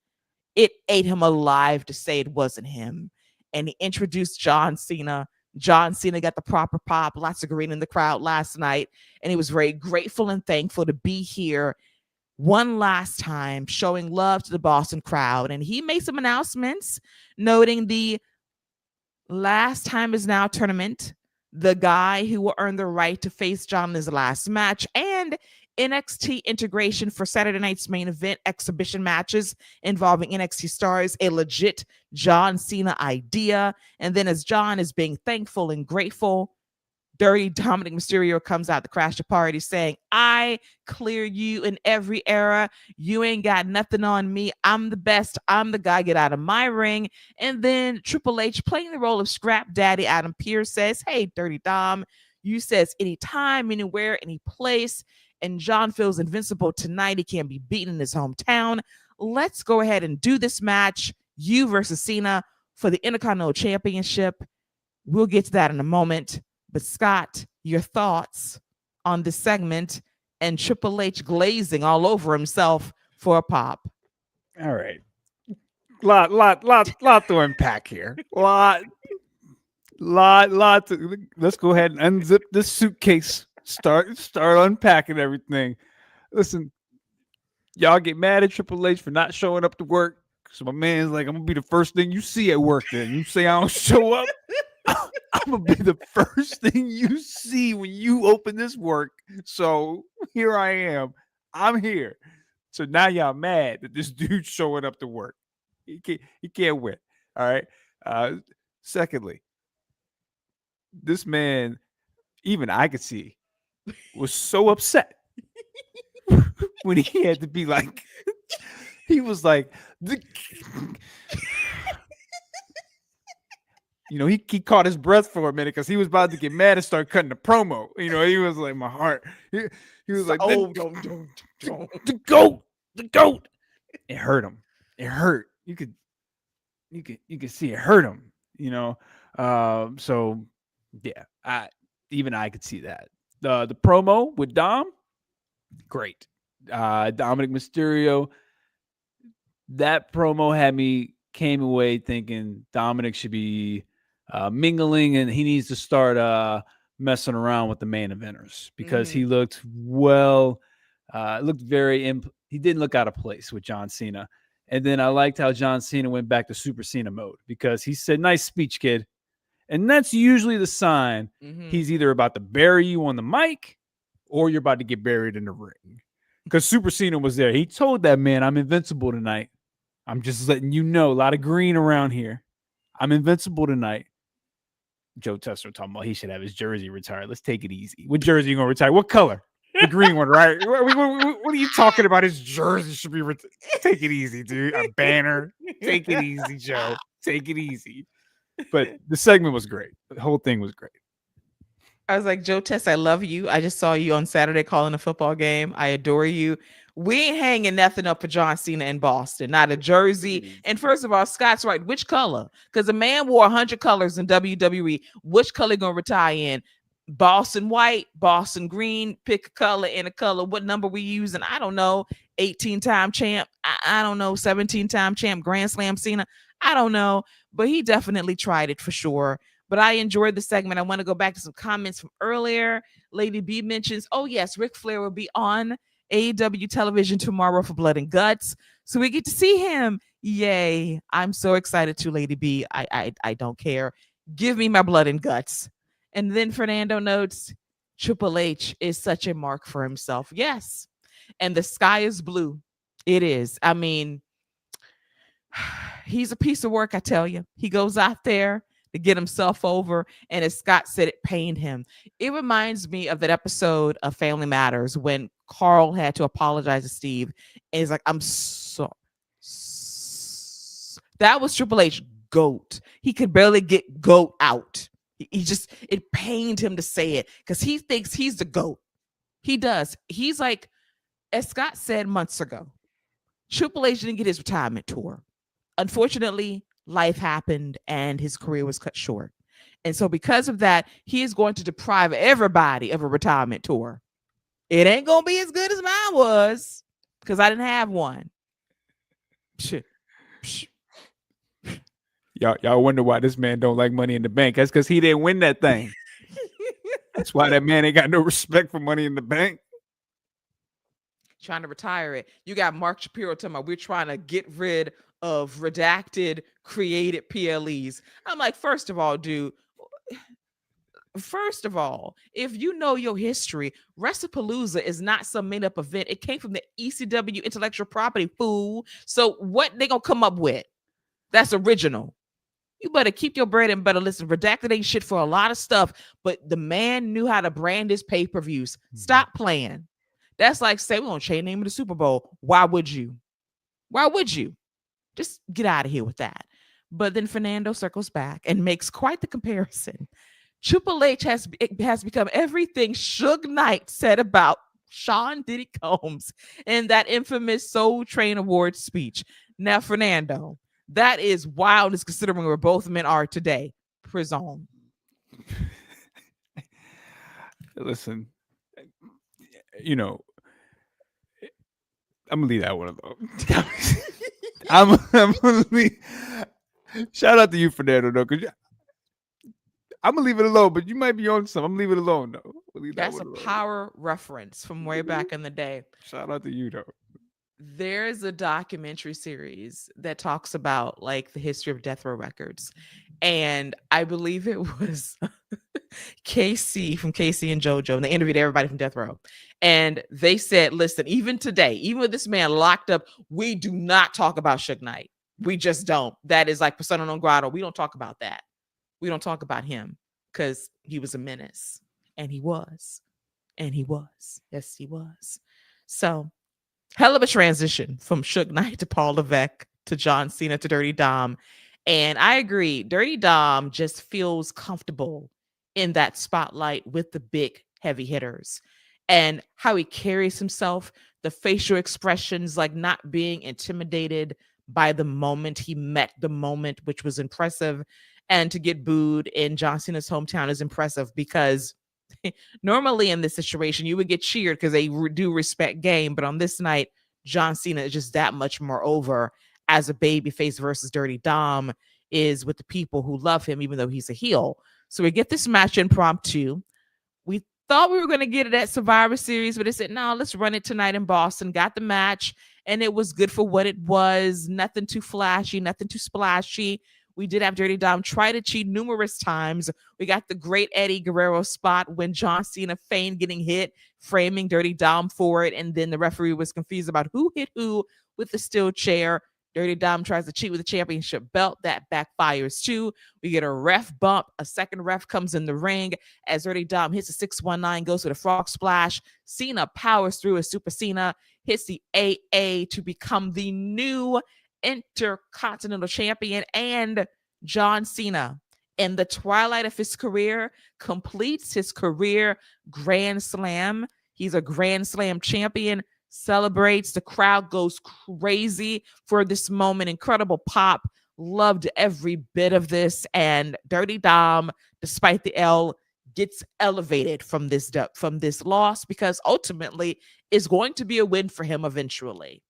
It ate him alive to say it wasn't him. And he introduced John Cena. John Cena got the proper pop, lots of green in the crowd last night. And he was very grateful and thankful to be here one last time, showing love to the Boston crowd. And he made some announcements noting the last time is now tournament, the guy who will earn the right to face John in his last match, and NXT integration for Saturday night's main event exhibition matches involving NXT stars, a legit John Cena idea. And then as John is being thankful and grateful, Dirty Dominik Mysterio comes out to crash the party saying, I clear you in every era. You ain't got nothing on me. I'm the best. I'm the guy. Get out of my ring. And then Triple H, playing the role of Scrap Daddy Adam Pearce, says, hey, Dirty Dom, you says anytime, anywhere, any place. And John feels invincible tonight. He can't be beaten in his hometown. Let's go ahead and do this match. You versus Cena for the Intercontinental Championship. We'll get to that in a moment. But Scott, your thoughts on this segment and Triple H glazing all over himself for a pop? All right. Lot to unpack here. Lot. Let's go ahead and unzip this suitcase. Start unpacking everything. Listen, y'all get mad at Triple H for not showing up to work. So my man's like, I'm gonna be the first thing you see at work. Then you say I don't show up, I'm gonna be the first thing you see when you open this work. So here I am. I'm here. So now y'all mad that this dude's showing up to work. He can't win. All right. Secondly, this man, even I could see, was so upset when he had to be like, he was like, he caught his breath for a minute because he was about to get mad and start cutting the promo. He was like, my heart. He was So, like, don't. the goat, the goat. It hurt him. It hurt. You could see it hurt him. So yeah, I could see that. The promo with Dom, great. Dominik Mysterio, that promo had me came away thinking Dominik should be mingling and he needs to start messing around with the main eventers because he looked looked very he didn't look out of place with John Cena. And then I liked how John Cena went back to Super Cena mode because he said, "Nice speech, kid." And that's usually the sign he's either about to bury you on the mic or you're about to get buried in the ring. Because Super Cena was there. He told that man, "I'm invincible tonight. I'm just letting you know, a lot of green around here. I'm invincible tonight." Joe Tester talking about he should have his jersey retired. Let's take it easy. What jersey you going to retire? What color? The green one, right? What are you talking about? His jersey should be retired. Take it easy, dude. A banner. Take it easy, Joe. Take it easy. But the segment was great. The whole thing was great. I was like, Joe Tess, I love you. I just saw you on Saturday calling a football game. I adore you. We ain't hanging nothing up for John Cena in Boston, not a jersey. And first of all, Scott's right. Which color? Because a man wore 100 colors in WWE. Which color you going to retire in? Boston white, Boston green, pick a color and a color. What number we using? I don't know. 18-time champ. I don't know. 17-time champ, Grand Slam Cena. I don't know. But he definitely tried it for sure. But I enjoyed the segment. I want to go back to some comments from earlier. Lady B mentions, oh, yes, Ric Flair will be on AEW television tomorrow for Blood and Guts. So we get to see him. Yay. I'm so excited too, Lady B. I don't care. Give me my blood and guts. And then Fernando notes, Triple H is such a mark for himself. Yes. And the sky is blue. It is. I mean, he's a piece of work, I tell you. He goes out there to get himself over. And as Scott said, it pained him. It reminds me of that episode of Family Matters when Carl had to apologize to Steve. And he's like, I'm sorry. That was Triple H, GOAT. He could barely get GOAT out. It pained him to say it because he thinks he's the GOAT. He does. He's like, as Scott said months ago, Triple H didn't get his retirement tour. Unfortunately, life happened and his career was cut short. And so because of that, he is going to deprive everybody of a retirement tour. It ain't going to be as good as mine was because I didn't have one. Y'all wonder why this man don't like Money in the Bank. That's because he didn't win that thing. That's why that man ain't got no respect for Money in the Bank. Trying to retire it. You got Mark Shapiro talking about we're trying to get rid of redacted, created PLEs. I'm like, first of all, dude, if you know your history, WrestlePalooza is not some made-up event. It came from the ECW intellectual property, fool. So what they gonna come up with? That's original. You better keep your bread and better listen. Redacted ain't shit for a lot of stuff, but the man knew how to brand his pay-per-views. Stop playing. That's like say we're gonna change the name of the Super Bowl. Why would you? Why would you? Just get out of here with that. But then Fernando circles back and makes quite the comparison. Triple H has become everything Suge Knight said about Sean Diddy Combs in that infamous Soul Train Awards speech. Now, Fernando, that is wildness considering where both men are today. Prison. Listen, I'm gonna leave that one alone. I'm gonna leave. Shout out to you, Fernando, though, because I'm gonna leave it alone. But you might be on something. I'm gonna leave it alone, though. That's a power reference from way back in the day. Shout out to you, though. There's a documentary series that talks about like the history of Death Row Records. And I believe it was KC from KC and JoJo. And they interviewed everybody from Death Row. And they said, listen, even today, even with this man locked up, we do not talk about Suge Knight. We just don't. That is like persona non grata. We don't talk about that. We don't talk about him because he was a menace. And he was. And he was. Yes, he was. So hell of a transition from Suge Knight to Paul Levesque to John Cena to Dirty Dom. And I agree. Dirty Dom just feels comfortable in that spotlight with the big heavy hitters, and how he carries himself, the facial expressions, like not being intimidated by the moment. He met the moment, which was impressive. And to get booed in John Cena's hometown is impressive because normally in this situation you would get cheered because they do respect game, but on this night John Cena is just that much more over as a babyface versus Dirty Dom is with the people who love him, even though he's a heel. So we get this match impromptu. We thought we were going to get it at Survivor Series, but they said, no, let's run it tonight in Boston. Got the match, and it was good for what it was. Nothing too flashy, nothing too splashy. We did have Dirty Dom try to cheat numerous times. We got the great Eddie Guerrero spot when John Cena feigned getting hit, framing Dirty Dom for it, and then the referee was confused about who hit who with the steel chair. Dirty Dom tries to cheat with the championship belt. That backfires too. We get a ref bump. A second ref comes in the ring as Dirty Dom hits a 619, goes with a frog splash. Cena powers through as Super Cena, hits the AA to become the new Intercontinental Champion. And John Cena, in the twilight of his career, completes his career Grand Slam. He's a Grand Slam champion, celebrates. The crowd goes crazy for this moment. Incredible pop. Loved every bit of this. And Dirty Dom, despite the L, gets elevated from this loss because ultimately is going to be a win for him eventually.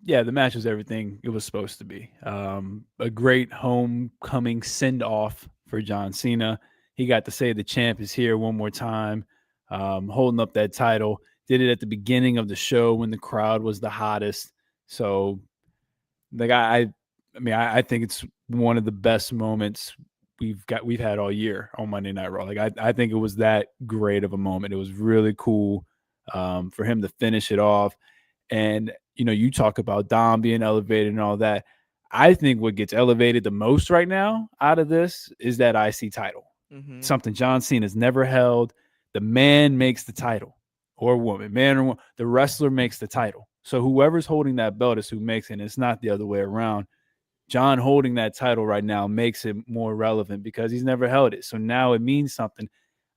Yeah, the match was everything it was supposed to be. A great homecoming send off for John Cena. He got to say the champ is here one more time, holding up that title. Did it at the beginning of the show when the crowd was the hottest. So, like I think it's one of the best moments we've had all year on Monday Night Raw. Like I think it was that great of a moment. It was really cool for him to finish it off. And you talk about Dom being elevated and all that. I think what gets elevated the most right now out of this is that IC title. Mm-hmm. Something John Cena's never held. The man makes the title, or woman, man or woman. The wrestler makes the title. So whoever's holding that belt is who makes it. And it's not the other way around. John holding that title right now makes it more relevant because he's never held it. So now it means something.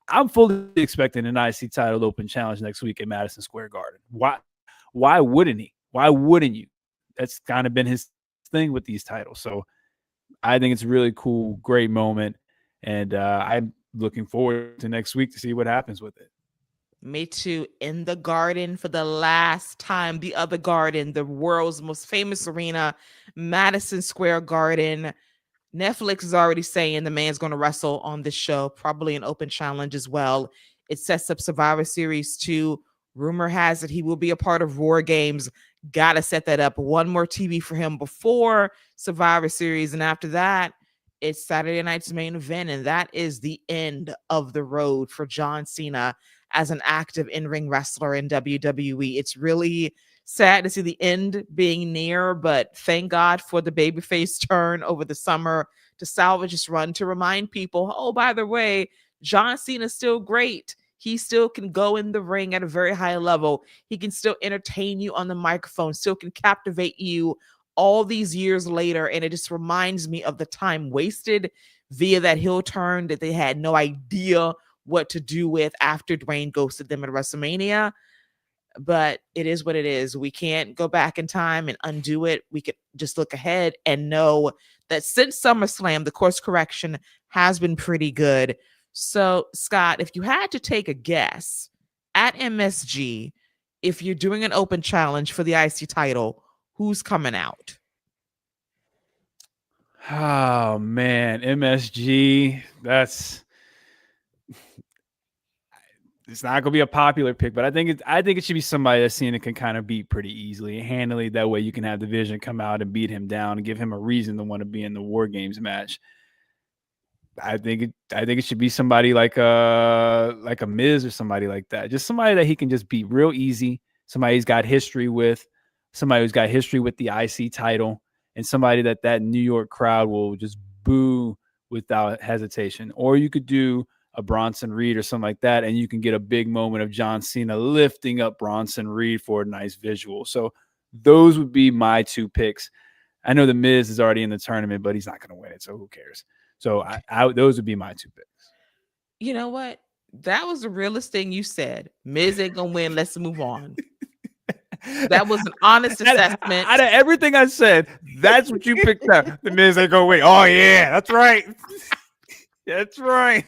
I'm fully expecting an IC title open challenge next week at Madison Square Garden. Why wouldn't he? Why wouldn't you? That's kind of been his thing with these titles. So I think it's a really cool, great moment. And I'm looking forward to next week to see what happens with it. Me too. In the Garden for the last time. The other Garden, the world's most famous arena, Madison Square Garden. Netflix is already saying the man's going to wrestle on this show, probably an open challenge as well. It sets up Survivor Series 2. Rumor has it he will be a part of War Games. Got to set that up. One more TV for him before Survivor Series. And after that, it's Saturday night's main event. And that is the end of the road for John Cena as an active in-ring wrestler in WWE. It's really sad to see the end being near, but thank God for the babyface turn over the summer to salvage his run, to remind people, oh, by the way, John Cena's still great. He still can go in the ring at a very high level. He can still entertain you on the microphone, still can captivate you all these years later. And it just reminds me of the time wasted via that heel turn that they had no idea what to do with after Dwayne ghosted them at WrestleMania. But it is what it is. We can't go back in time and undo it. We could just look ahead and know that since SummerSlam, the course correction has been pretty good. So, Scott, if you had to take a guess at MSG, if you're doing an open challenge for the IC title, who's coming out? Oh, man. MSG. It's not gonna be a popular pick, but I think it should be somebody that Cena can kind of beat pretty easily and handle it. That way you can have the Vision come out and beat him down and give him a reason to want to be in the War Games match. I think it should be somebody like a Miz or somebody like that. Just somebody that he can just beat real easy. Somebody who's got history with the IC title, and somebody that New York crowd will just boo without hesitation. Or you could do a Bronson Reed or something like that, and you can get a big moment of John Cena lifting up Bronson Reed for a nice visual. So those would be my two picks. I know the Miz is already in the tournament, but he's not going to win it, so who cares? So those would be my two picks. You know what? That was the realest thing you said. Miz ain't gonna win. Let's move on. That was an honest assessment. Out of everything I said, that's what you picked up. The Miz ain't gonna win. Oh yeah, that's right. That's right.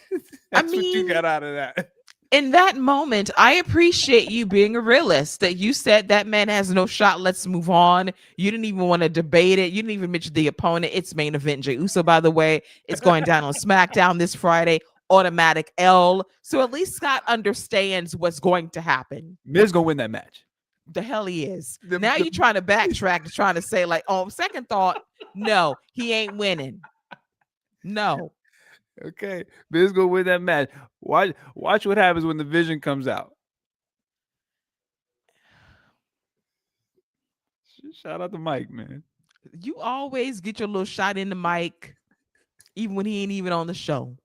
That's what you got out of that. In that moment, I appreciate you being a realist, that you said that man has no shot. Let's move on. You didn't even want to debate it. You didn't even mention the opponent. It's main event. Jey Uso, by the way, it's going down on SmackDown this Friday. Automatic L. So at least Scott understands what's going to happen. Miz gonna win that match. The hell he is. Now you're trying to backtrack, trying to say like, oh, second thought, no, he ain't winning. No. Okay, Miz gonna win that match. Watch what happens when the Vision comes out. Shout out to Mike, man. You always get your little shot in the mic, even when he ain't even on the show,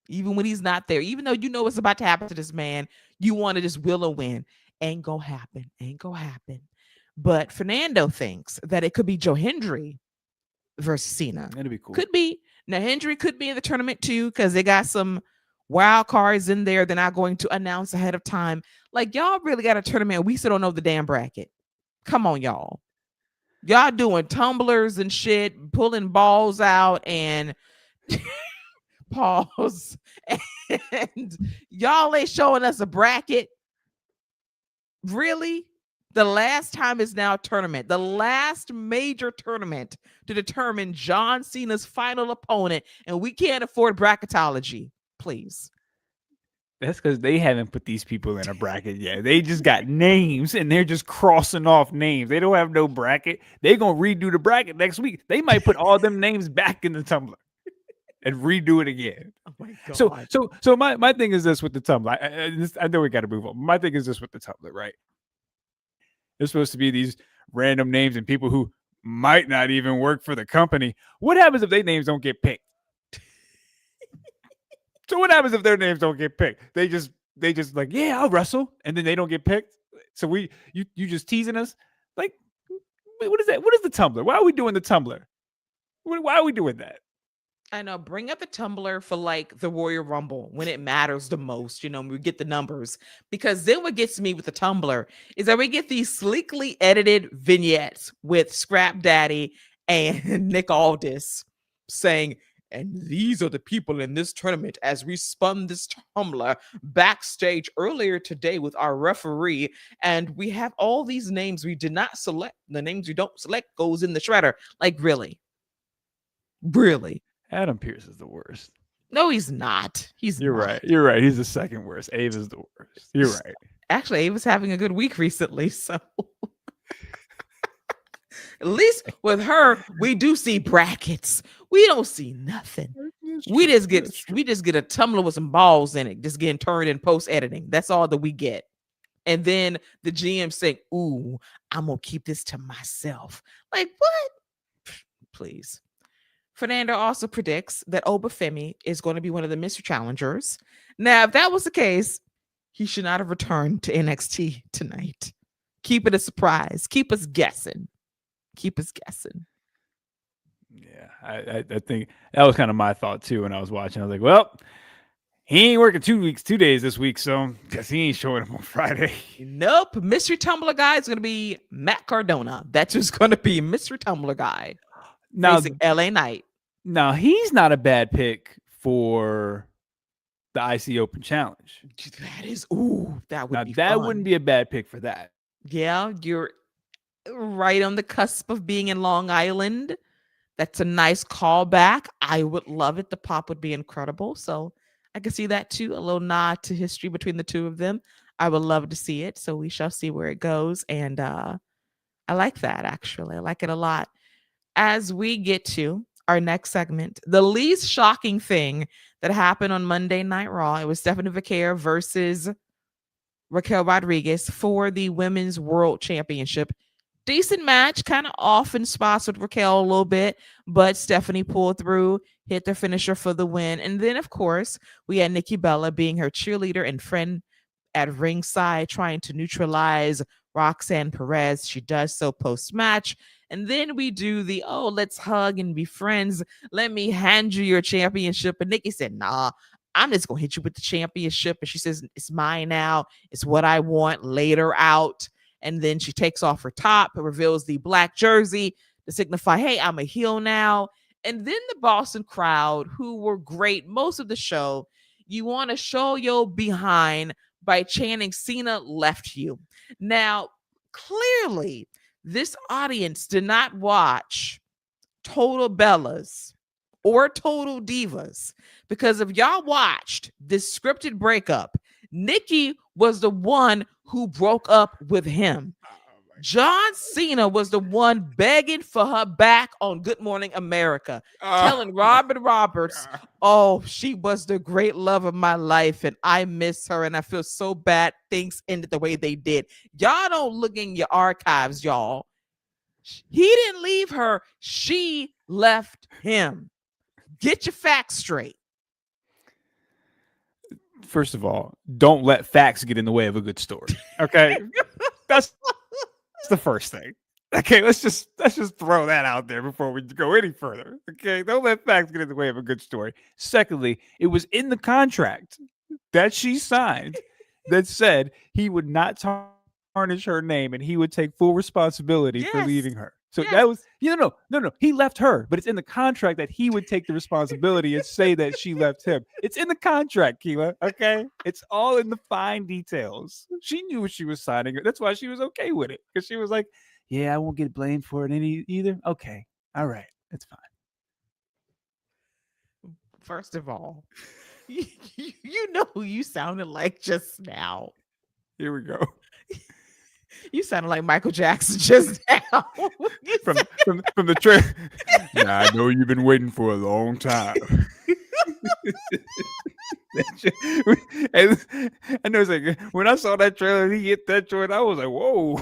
even when he's not there. Even though you know what's about to happen to this man, you want to just will a win. Ain't gonna happen. Ain't gonna happen. But Fernando thinks that it could be Joe Hendry versus Cena. That'd be cool. Could be. Now, Hendry could be in the tournament too, because they got some wild cards in there they're not going to announce ahead of time. Like, y'all really got a tournament. We still don't know the damn bracket. Come on, y'all. Y'all doing tumblers and shit, pulling balls out and pause. And y'all ain't showing us a bracket. Really? The last time is now a tournament. The last major tournament to determine John Cena's final opponent. And we can't afford bracketology. Please. That's because they haven't put these people in a bracket yet. They just got names and they're just crossing off names. They don't have no bracket. They're going to redo the bracket next week. They might put all them names back in the Tumblr and redo it again. Oh my God. So my thing is this with the Tumblr. I know we got to move on. My thing is this with the Tumblr, right? There's supposed to be these random names and people who might not even work for the company. What happens if their names don't get picked? So what happens if their names don't get picked? They just like, yeah, I'll wrestle, and then they don't get picked. So you just teasing us? Like, what is that? What is the Tumblr? Why are we doing the Tumblr? Why are we doing that? I know. Bring up the Tumblr for like the Royal Rumble when it matters the most, when we get the numbers. Because then what gets me with the Tumblr is that we get these sleekly edited vignettes with Scrap Daddy and Nick Aldis saying, and these are the people in this tournament as we spun this Tumblr backstage earlier today with our referee. And we have all these names we did not select. The names we don't select goes in the shredder. Like, really? Really? Adam Pearce is the worst. No, he's not. You're right. You're right. He's the second worst. Ava's the worst. You're right. Actually, Ava's having a good week recently, so at least with her, we do see brackets. We don't see nothing. We just get a Tumblr with some balls in it, just getting turned in post editing. That's all that we get. And then the GM saying, "Ooh, I'm gonna keep this to myself." Like, what? Please. Fernando also predicts that Obafemi is going to be one of the mystery challengers. Now, if that was the case, he should not have returned to NXT tonight. Keep it a surprise. Keep us guessing. Keep us guessing. Yeah, I think that was kind of my thought too when I was watching. I was like, well, he ain't working 2 days this week, so guess he ain't showing up on Friday. Nope. Mystery Tumblr guy is going to be Matt Cardona. That's who's going to be Mystery Tumblr guy. Now, LA Knight. Now, he's not a bad pick for the IC Open Challenge. That is, that would now, be that fun. wouldn't be a bad pick for that. Yeah, you're right on the cusp of being in Long Island. That's a nice callback. I would love it. The pop would be incredible. So I can see that too. A little nod to history between the two of them. I would love to see it. So we shall see where it goes. And I like that, actually. I like it a lot. As we get to our next segment, the least shocking thing that happened on Monday Night Raw, it was Stephanie Vaquer versus Raquel Rodriguez for the Women's World Championship. Decent match, kind of off in spots with Raquel a little bit, but Stephanie pulled through, hit the finisher for the win. And then, of course, we had Nikki Bella being her cheerleader and friend at ringside, trying to neutralize Roxanne Perez. She does so post match. And then we do the, oh, let's hug and be friends. Let me hand you your championship. And Nikki said, nah, I'm just going to hit you with the championship. And she says, it's mine now. It's what I want later out. And then she takes off her top and reveals the black jersey to signify, hey, I'm a heel now. And then the Boston crowd, who were great most of the show, you want to show your behind by chanting Cena left you. Now, clearly, this audience did not watch Total Bellas or Total Divas, because if y'all watched this scripted breakup, Nikki was the one who broke up with him. John Cena was the one begging for her back on Good Morning America, telling Robin Roberts, oh, she was the great love of my life and I miss her and I feel so bad things ended the way they did. Y'all don't look in your archives, y'all. He didn't leave her. She left him. Get your facts straight. First of all, don't let facts get in the way of a good story. Okay? That's the first thing. Okay, let's just throw that out there before we go any further. Okay, don't let facts get in the way of a good story. Secondly, it was in the contract that she signed that said he would not tarnish her name and he would take full responsibility for leaving her. So that was no. He left her, but it's in the contract that he would take the responsibility and say that she left him. It's in the contract, Keila. Okay, it's all in the fine details. She knew what she was signing. That's why she was okay with it, because she was like, "Yeah, I won't get blamed for it either." Okay, all right, that's fine. First of all, you know who you sounded like just now. Here we go. You sounded like Michael Jackson just now. from the trailer. Now, I know you've been waiting for a long time. And I know it's like when I saw that trailer and he hit that joint, I was like, whoa.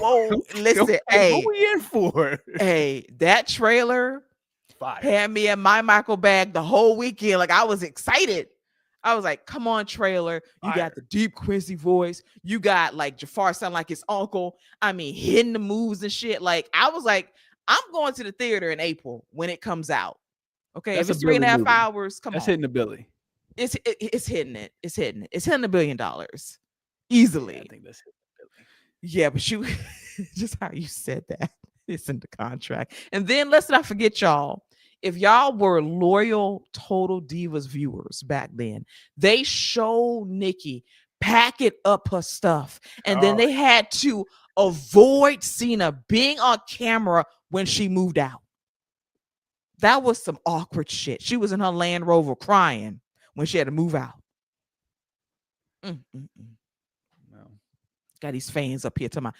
Listen, hey, what we in for? Hey, that trailer Fire. had me in my Michael bag the whole weekend. Like, I was excited. I was like, come on, trailer. You got the deep Quincy voice. You got like Jafar sound like his uncle. I mean, hitting the moves and shit. Like, I was like, I'm going to the theater in April when it comes out. Okay. That's if it's 3.5 movie. hours, come That's on. Hitting the Billy. It's hitting it. It's hitting it. It's hitting $1 billion easily. Yeah, I think that's Hitting the Billy. Yeah, but you just how you said that. It's in the contract. And then let's not forget, y'all, if y'all were loyal Total Divas viewers back then, they showed Nikki packing up her stuff. And then they had to avoid Cena being on camera when she moved out. That was some awkward shit. She was in her Land Rover crying when she had to move out. No. Got these fans up here talking about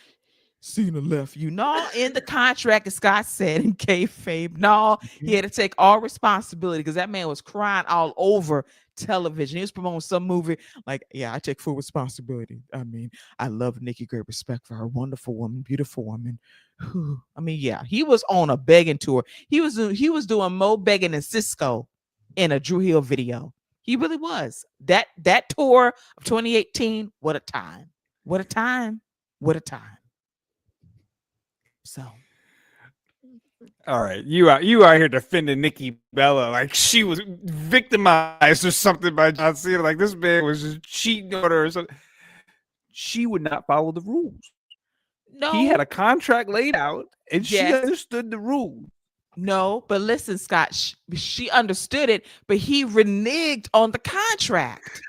Cena left you. No, in the contract, as Scott said in kayfabe, no, he had to take all responsibility because that man was crying all over television. He was promoting some movie like, yeah, I take full responsibility. I mean, I love Nikki, great respect for her, wonderful woman, beautiful woman. I mean, yeah, he was on a begging tour. He was doing more begging than Cisco in a Drew Hill video. He really was. That tour of 2018, what a time. What a time. What a time. So, all right, you out here defending Nikki Bella like she was victimized or something by John Cena. Like this man was just cheating on her or something. She would not follow the rules. No, he had a contract laid out, and she understood the rules. No, but listen, Scott, she understood it, but he reneged on the contract.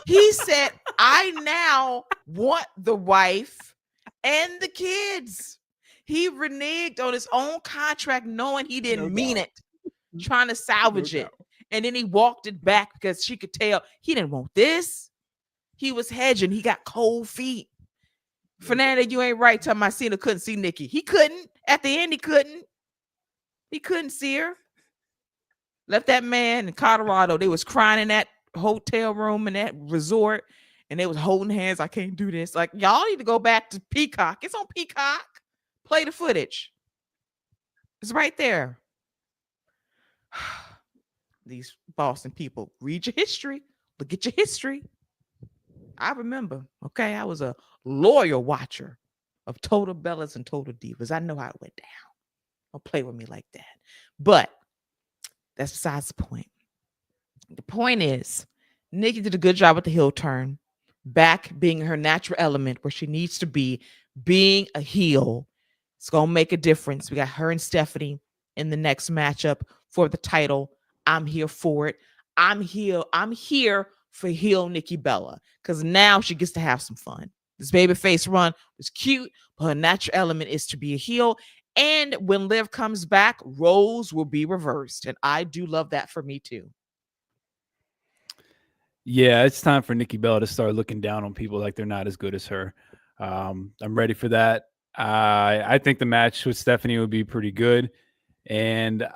He said, "I now want the wife and the kids." He reneged on his own contract, knowing he didn't mean it, trying to salvage it. And then he walked it back because she could tell he didn't want this. He was hedging. He got cold feet. Fernanda, you ain't right. Talking about Cena couldn't see Nikki. He couldn't. At the end, he couldn't. He couldn't see her. Left that man in Colorado. They was crying in that hotel room in that resort, and they was holding hands. I can't do this. Like, y'all need to go back to Peacock. It's on Peacock. Play the footage. It's right there. These Boston people, read your history. Look at your history. I remember. Okay, I was a loyal watcher of total Bellas and total divas. I know how it went down. Don't play with me like that. But that's besides the point. The point is, Nikki did a good job with the heel turn, back being her natural element where she needs to be, being a heel. It's gonna make a difference. We got her and Stephanie in the next matchup for the title. I'm here for it. I'm here. I'm here for heel Nikki Bella because now she gets to have some fun. This babyface run was cute, but her natural element is to be a heel. And when Liv comes back, roles will be reversed, and I do love that for me too. Yeah, it's time for Nikki Bella to start looking down on people like they're not as good as her. I'm ready for that. I think the match with Stephanie would be pretty good, and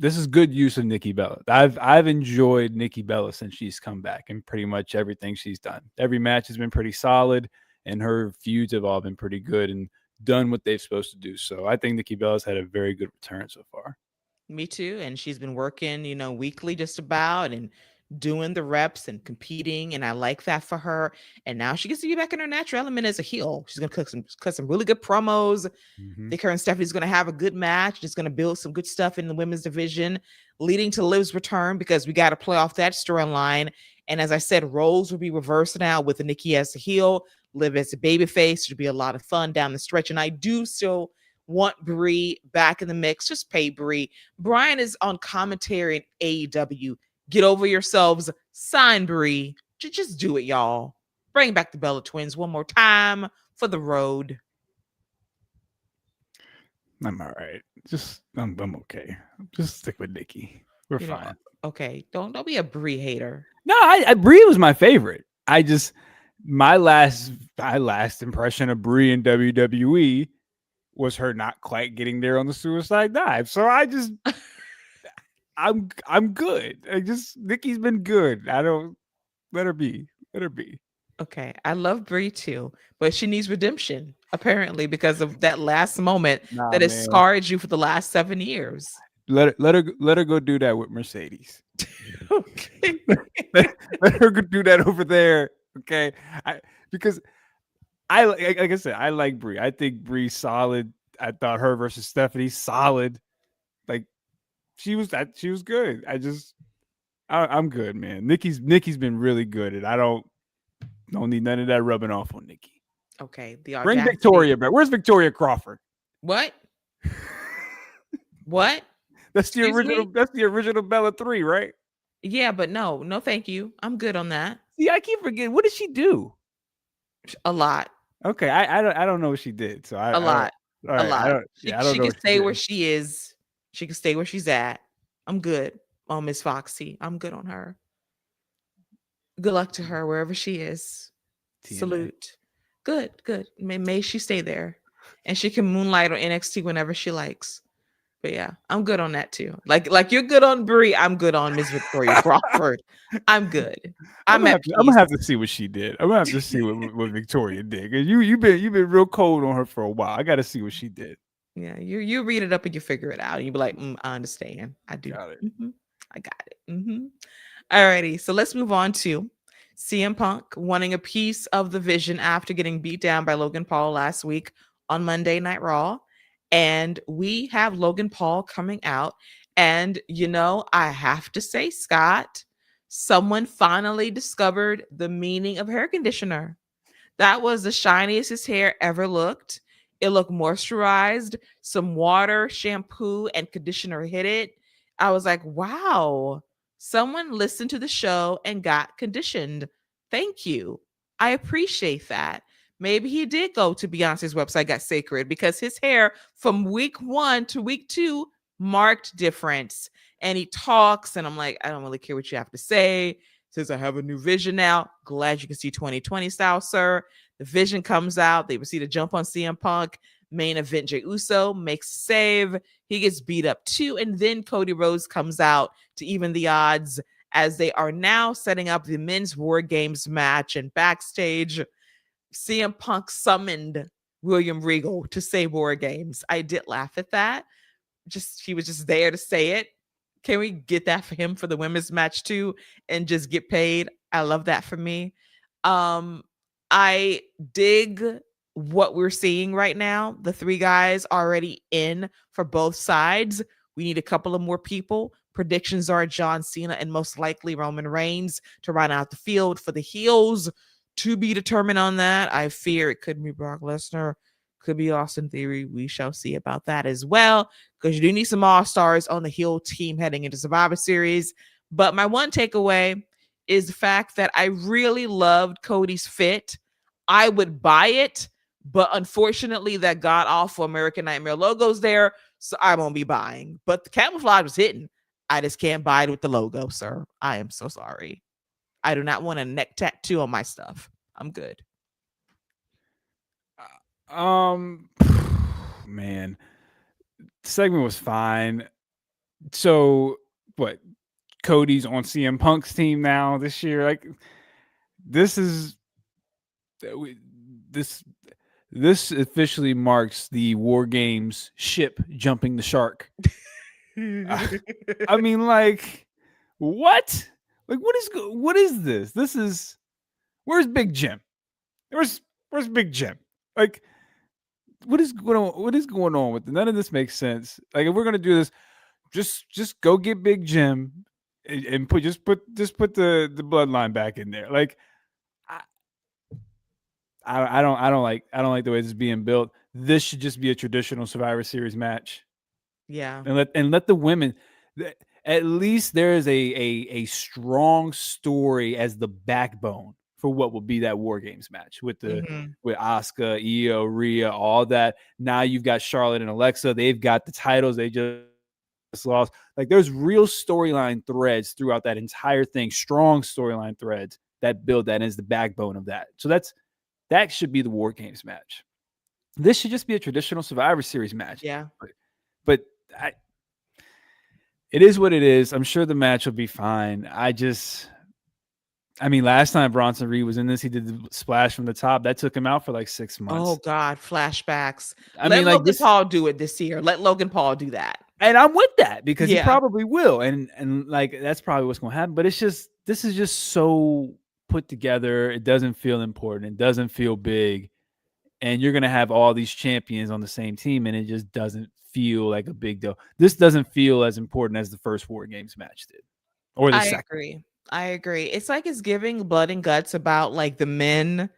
this is good use of Nikki Bella. I've enjoyed Nikki Bella since she's come back, and pretty much everything she's done. Every match has been pretty solid, and her feuds have all been pretty good and done what they're supposed to do. So I think Nikki Bella's had a very good return so far. Me too. And she's been working, weekly just about and doing the reps and competing. And I like that for her. And now she gets to be back in her natural element as a heel. She's gonna cut some really good promos. I think her and Stephanie's gonna have a good match. It's gonna build some good stuff in the women's division, leading to Liv's return because we got to play off that storyline. And as I said, roles will be reversed now with Nikki as a heel, Liv as a babyface. It'll be a lot of fun down the stretch. And I do still want Brie back in the mix. Just pay Brie. Brian is on commentary in AEW. Get over yourselves. Sign Brie. Just do it, y'all. Bring back the Bella Twins one more time for the road. I'm all right. I'm okay. Just stick with Nikki. We're fine. Okay. Don't be a Brie hater. No, I Brie was my favorite. My last impression of Brie in WWE was her not quite getting there on the suicide dive. So I'm good. Nikki's been good. I don't let her be. Let her be. Okay. I love Brie too, but she needs redemption, apparently, because of that last moment that has scarred you for the last 7 years. Let her go do that with Mercedes. Okay. let her go do that over there. Okay. Because like I said, I like Brie. I think Brie's solid. I thought her versus Stephanie solid. Like she was good. I'm good, man. Nikki's been really good, and I don't need none of that rubbing off on Nikki. Okay. Bring Victoria back. Where's Victoria Crawford? What? What? That's the original. That's the original Bella 3, right? Yeah, but no, thank you. I'm good on that. See, I keep forgetting. What did she do? A lot. Okay, I don't know what she did. So a lot. A lot. She can stay where she is. She can stay where she's at. I'm good on Miss Foxy. I'm good on her. Good luck to her wherever she is. TNA. Salute. Good. May she stay there, and she can moonlight on NXT whenever she likes. But yeah, I'm good on that too. Like you're good on Brie, I'm good on Miss Victoria Crawford. I'm good. I'm gonna have to see what she did. I'm gonna have to see what Victoria did. Cause you've been real cold on her for a while. I got to see what she did. Yeah, you read it up and you figure it out. And you be like, I understand. I do. Got it. I got it. Alrighty, so let's move on to CM Punk wanting a piece of the vision after getting beat down by Logan Paul last week on Monday Night Raw. And we have Logan Paul coming out. And, I have to say, Scott, someone finally discovered the meaning of hair conditioner. That was the shiniest his hair ever looked. It looked moisturized. Some water, shampoo, and conditioner hit it. I was like, wow, someone listened to the show and got conditioned. Thank you. I appreciate that. Maybe he did go to Beyonce's website, got sacred, because his hair from week 1 to week 2 marked difference. And he talks, and I'm like, I don't really care what you have to say. Says, I have a new vision now. Glad you can see 2020 style, sir. The vision comes out. They proceed to jump on CM Punk. Main event, Jey Uso makes a save. He gets beat up too. And then Cody Rhodes comes out to even the odds as they are now setting up the men's War Games match. And backstage, CM Punk summoned William Regal to say War Games. I did laugh at that. He was just there to say it. Can we get that for him for the women's match too and just get paid? I love that for me. I dig what we're seeing right now. The three guys already in for both sides. We need a couple of more people. Predictions are John Cena and most likely Roman Reigns to run out the field. For the heels, to be determined on that. I fear it could be Brock Lesnar, could be Austin Theory. We shall see about that as well, because you do need some all stars on the heel team heading into Survivor Series. But my one takeaway is the fact that I really loved Cody's fit. I would buy it, but unfortunately, that god awful American Nightmare logo's there, so I won't be buying. But the camouflage was hitting. I just can't buy it with the logo, sir. I am so sorry. I do not want a neck tattoo on my stuff. I'm good. Man, the segment was fine. So what? Cody's on CM Punk's team now this year. Like this is this this officially marks the War Games ship jumping the shark. I mean, like what? Like what is this? This is where's Big Jim? Where's Big Jim? Like what is going on? What is going on with none of this makes sense? Like if we're gonna do this, just go get Big Jim and put the bloodline back in there. Like I don't like the way this is being built. This should just be a traditional Survivor Series match. Yeah. And let the women, at least there is a strong story as the backbone for what will be that War Games match with with Asuka, Io, Rhea, all that. Now you've got Charlotte and Alexa. They've got the titles they just lost. Like there's real storyline threads throughout that entire thing, strong storyline threads that build that as the backbone of that. So that should be the War Games match. This should just be a traditional Survivor Series match. Yeah. But it is what it is. I'm sure the match will be fine. I mean, last time Bronson Reed was in this, he did the splash from the top. That took him out for like 6 months. Oh God, flashbacks. Let Logan Paul do it this year. Let Logan Paul do that. And I'm with that because he probably will. And like that's probably what's going to happen. But this is just so put together. It doesn't feel important. It doesn't feel big. And you're going to have all these champions on the same team, and it just doesn't feel like a big deal. This doesn't feel as important as the first War Games match did. Or the second. I agree. It's like it's giving blood and guts about like the men.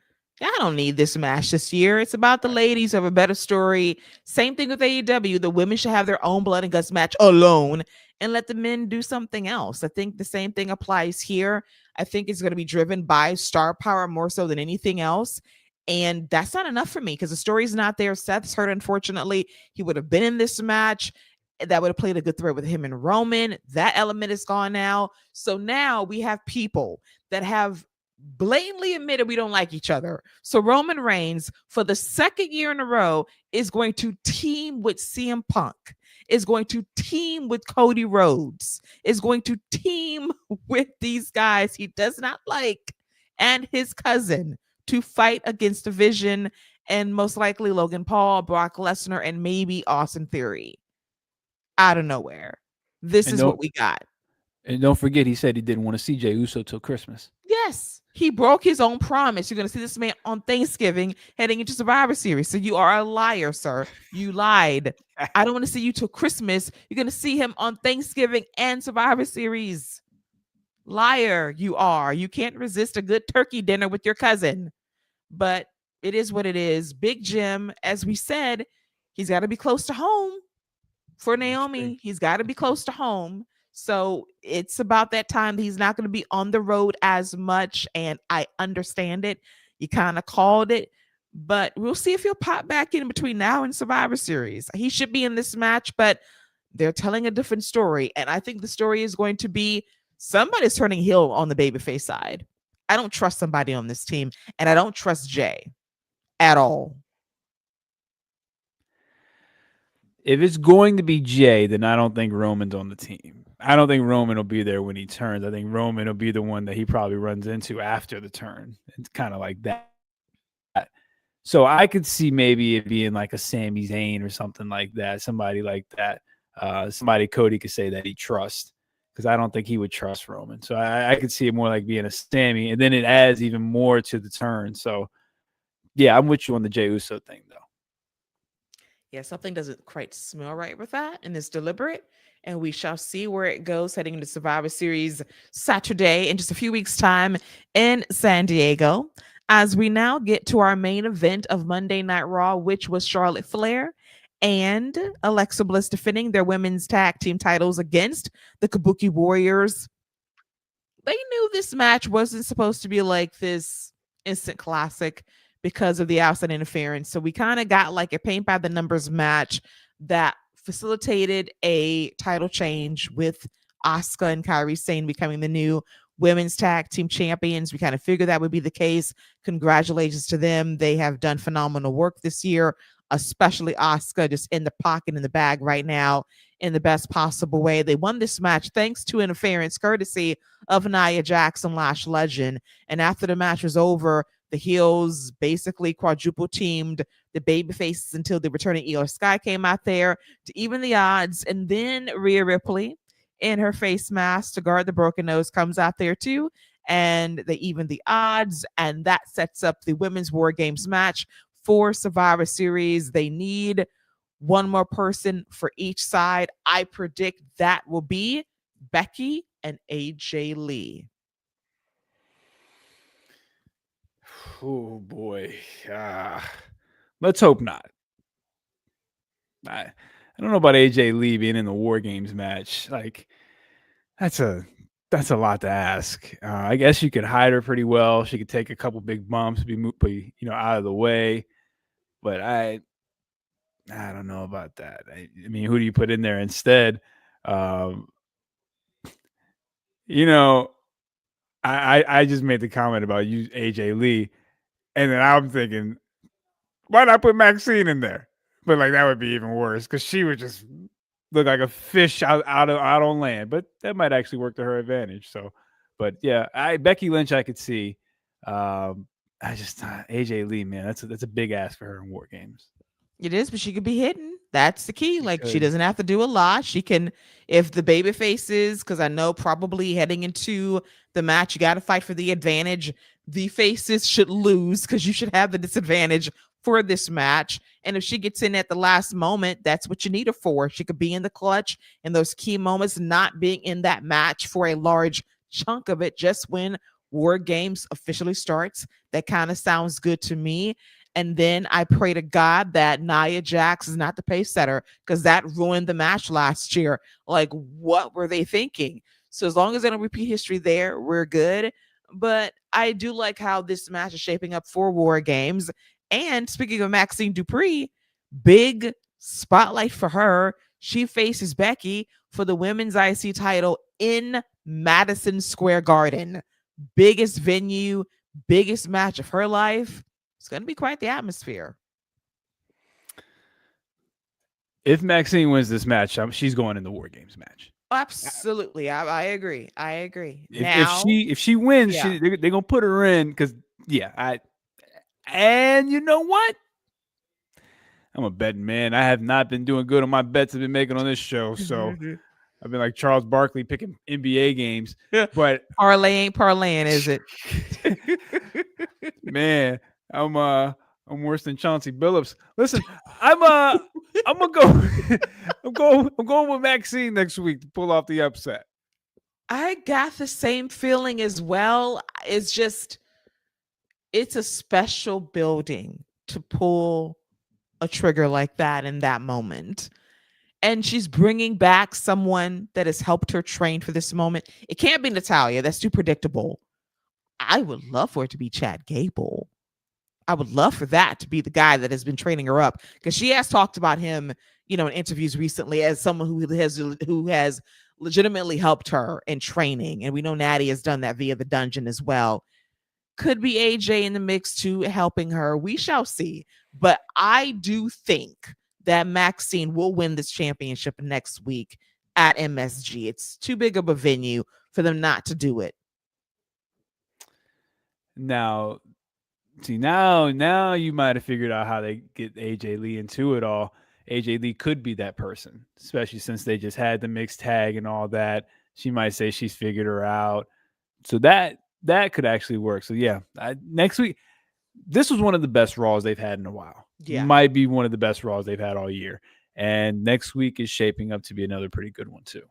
I don't need this match this year. It's about the ladies who have a better story. Same thing with AEW. The women should have their own blood and guts match alone and let the men do something else. I think the same thing applies here. I think it's going to be driven by star power more so than anything else. And that's not enough for me because the story's not there. Seth's hurt, unfortunately. He would have been in this match. That would have played a good thread with him and Roman. That element is gone now. So now we have people that have blatantly admitted we don't like each other. So Roman Reigns, for the second year in a row, is going to team with CM Punk, is going to team with Cody Rhodes, is going to team with these guys he does not like and his cousin to fight against Division and most likely Logan Paul, Brock Lesnar, and maybe Austin Theory. Out of nowhere. This is what we got. And don't forget, he said he didn't want to see Jey Uso till Christmas. Yes. He broke his own promise. You're going to see this man on Thanksgiving heading into Survivor Series. So you are a liar, sir. You lied. I don't want to see you till Christmas. You're going to see him on Thanksgiving and Survivor Series. Liar, you are. You can't resist a good turkey dinner with your cousin. But it is what it is. Big Jim, as we said, he's got to be close to home. For Naomi, he's got to be close to home. So it's about that time that he's not going to be on the road as much. And I understand it. You kind of called it. But we'll see if he'll pop back in between now and Survivor Series. He should be in this match, but they're telling a different story. And I think the story is going to be somebody's turning heel on the babyface side. I don't trust somebody on this team. And I don't trust Jay at all. If it's going to be Jay, then I don't think Roman's on the team. I don't think Roman will be there when he turns. I think Roman will be the one that he probably runs into after the turn. It's kind of like that. So I could see maybe it being like a Sami Zayn or something like that. Somebody like that. Somebody Cody could say that he trusts, because I don't think he would trust Roman. So I could see it more like being a Sami, and then it adds even more to the turn. So Yeah, I'm with you on the Jey Uso thing though. Yeah, something doesn't quite smell right with that, and it's deliberate. And we shall see where it goes heading into Survivor Series Saturday in just a few weeks' time in San Diego. As we now get to our main event of Monday Night Raw, which was Charlotte Flair and Alexa Bliss defending their women's tag team titles against the Kabuki Warriors. They knew this match wasn't supposed to be like this instant classic because of the outside interference. So we kind of got like a paint by the numbers match that facilitated a title change with Asuka and Kairi Sane becoming the new women's tag team champions. We kind of figured that would be the case. Congratulations to them. They have done phenomenal work this year, especially Asuka, just in the pocket, in the bag right now, in the best possible way. They won this match thanks to interference, courtesy of Nia Jackson, Lash Legend. And after the match was over, the heels basically quadruple teamed the baby faces until the returning Io Sky came out there to even the odds. And then Rhea Ripley in her face mask to guard the broken nose comes out there too. And they even the odds. And that sets up the Women's War Games match for Survivor Series. They need one more person for each side. I predict that will be Becky and AJ Lee. Oh boy. Let's hope not. I don't know about AJ Lee being in the War Games match. Like that's a lot to ask. I guess you could hide her pretty well. She could take a couple big bumps, be out of the way. But I don't know about that. I mean, who do you put in there instead? Um, you know, I just made the comment about you AJ Lee, and then I'm thinking, why not put Maxine in there? But like that would be even worse because she would just look like a fish out on land. But that might actually work to her advantage. So, but yeah, Becky Lynch I could see. I just AJ Lee, man, that's a big ask for her in War Games. It is, but she could be hidden. That's the key. She Like she could. doesn't have to do a lot. She can, if the baby faces, because I know probably heading into the match, you got to fight for the advantage. The faces should lose because you should have the disadvantage for this match. And if she gets in at the last moment, that's what you need her for. She could be in the clutch in those key moments, not being in that match for a large chunk of it, just when War Games officially starts. That kind of sounds good to me. And then I pray to God that Nia Jax is not the pace setter because that ruined the match last year. Like, what were they thinking? So as long as they don't repeat history there, we're good. But I do like how this match is shaping up for War Games. And speaking of Maxine Dupree, big spotlight for her. She faces Becky for the women's IC title in Madison Square Garden. Biggest venue, biggest match of her life. It's going to be quite the atmosphere. If Maxine wins this match, she's going in the War Games match. Absolutely. I agree. I agree. If she wins, yeah. they're gonna put her in because and you know what? I'm a betting man. I have not been doing good on my bets I've been making on this show, so I've been like Charles Barkley picking NBA games. But parlay ain't parlaying, is it? Man, I'm worse than Chauncey Billups. Listen, I'm gonna go. I'm going with Maxine next week to pull off the upset. I got the same feeling as well. It's just, it's a special building to pull a trigger like that in that moment. And she's bringing back someone that has helped her train for this moment. It can't be Natalya. That's too predictable. I would love for it to be Chad Gable. I would love for that to be the guy that has been training her up because she has talked about him, in interviews recently as someone who has legitimately helped her in training. And we know Natty has done that via the dungeon as well. Could be AJ in the mix too, helping her. We shall see. But I do think that Maxine will win this championship next week at MSG. It's too big of a venue for them not to do it. Now, see, now you might have figured out how they get AJ Lee into it all. AJ Lee could be that person, especially since they just had the mixed tag and all that. She might say she's figured her out. So that could actually work. So yeah, next week, this was one of the best Raws they've had in a while. Yeah. Might be one of the best Raws they've had all year. And next week is shaping up to be another pretty good one too.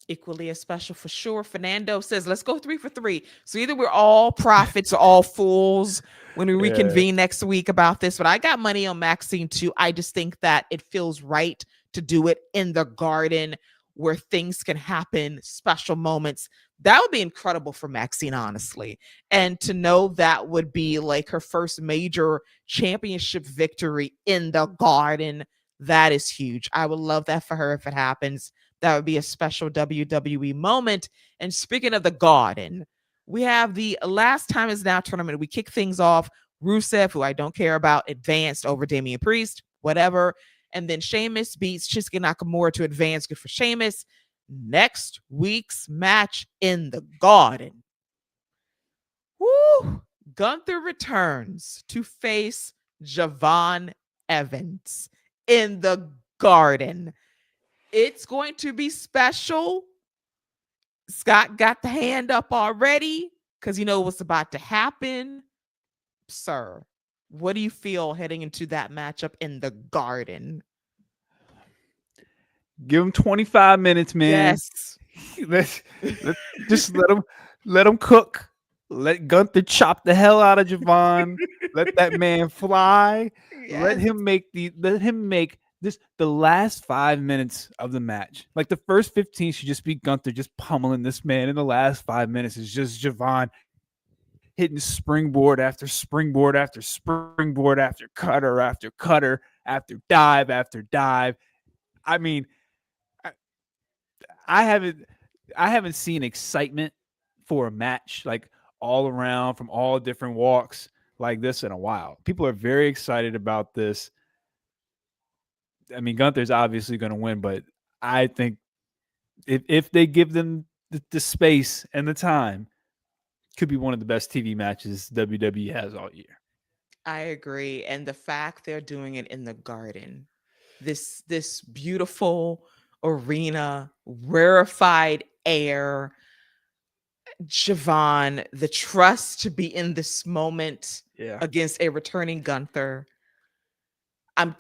Equally as special for sure. Fernando says, let's go 3 for 3. So either we're all prophets or all fools when we reconvene next week about this. But I got money on Maxine too. I just think that it feels right to do it in the Garden where things can happen, special moments. That would be incredible for Maxine, honestly. And to know that would be like her first major championship victory in the Garden, that is huge. I would love that for her if it happens. That would be a special WWE moment. And speaking of the Garden, we have the Last Time Is Now tournament. We kick things off. Rusev, who I don't care about, advanced over Damian Priest, whatever. And then Sheamus beats Shinsuke Nakamura to advance. Good for Sheamus. Next week's match in the Garden. Woo! Gunther returns to face Javon Evans in the Garden. It's going to be special. Scott got the hand up already because you know what's about to happen. Sir, what do you feel heading into that matchup in the Garden? Give him 25 minutes, man. Yes. let's just let him cook. Let Gunther chop the hell out of Javon. Let that man fly. Yes. Let him make this the last 5 minutes of the match. Like the first 15 should just be Gunther just pummeling this man. And the last 5 minutes is just Javon hitting springboard after springboard after springboard after cutter after cutter after dive. I mean, I haven't seen excitement for a match like all around from all different walks like this in a while. People are very excited about this. I mean, Gunther's obviously going to win, but I think if they give them the space and the time, could be one of the best TV matches WWE has all year. I agree. And the fact they're doing it in the Garden, this beautiful arena, rarefied air, Javon, the trust to be in this moment against a returning Gunther. I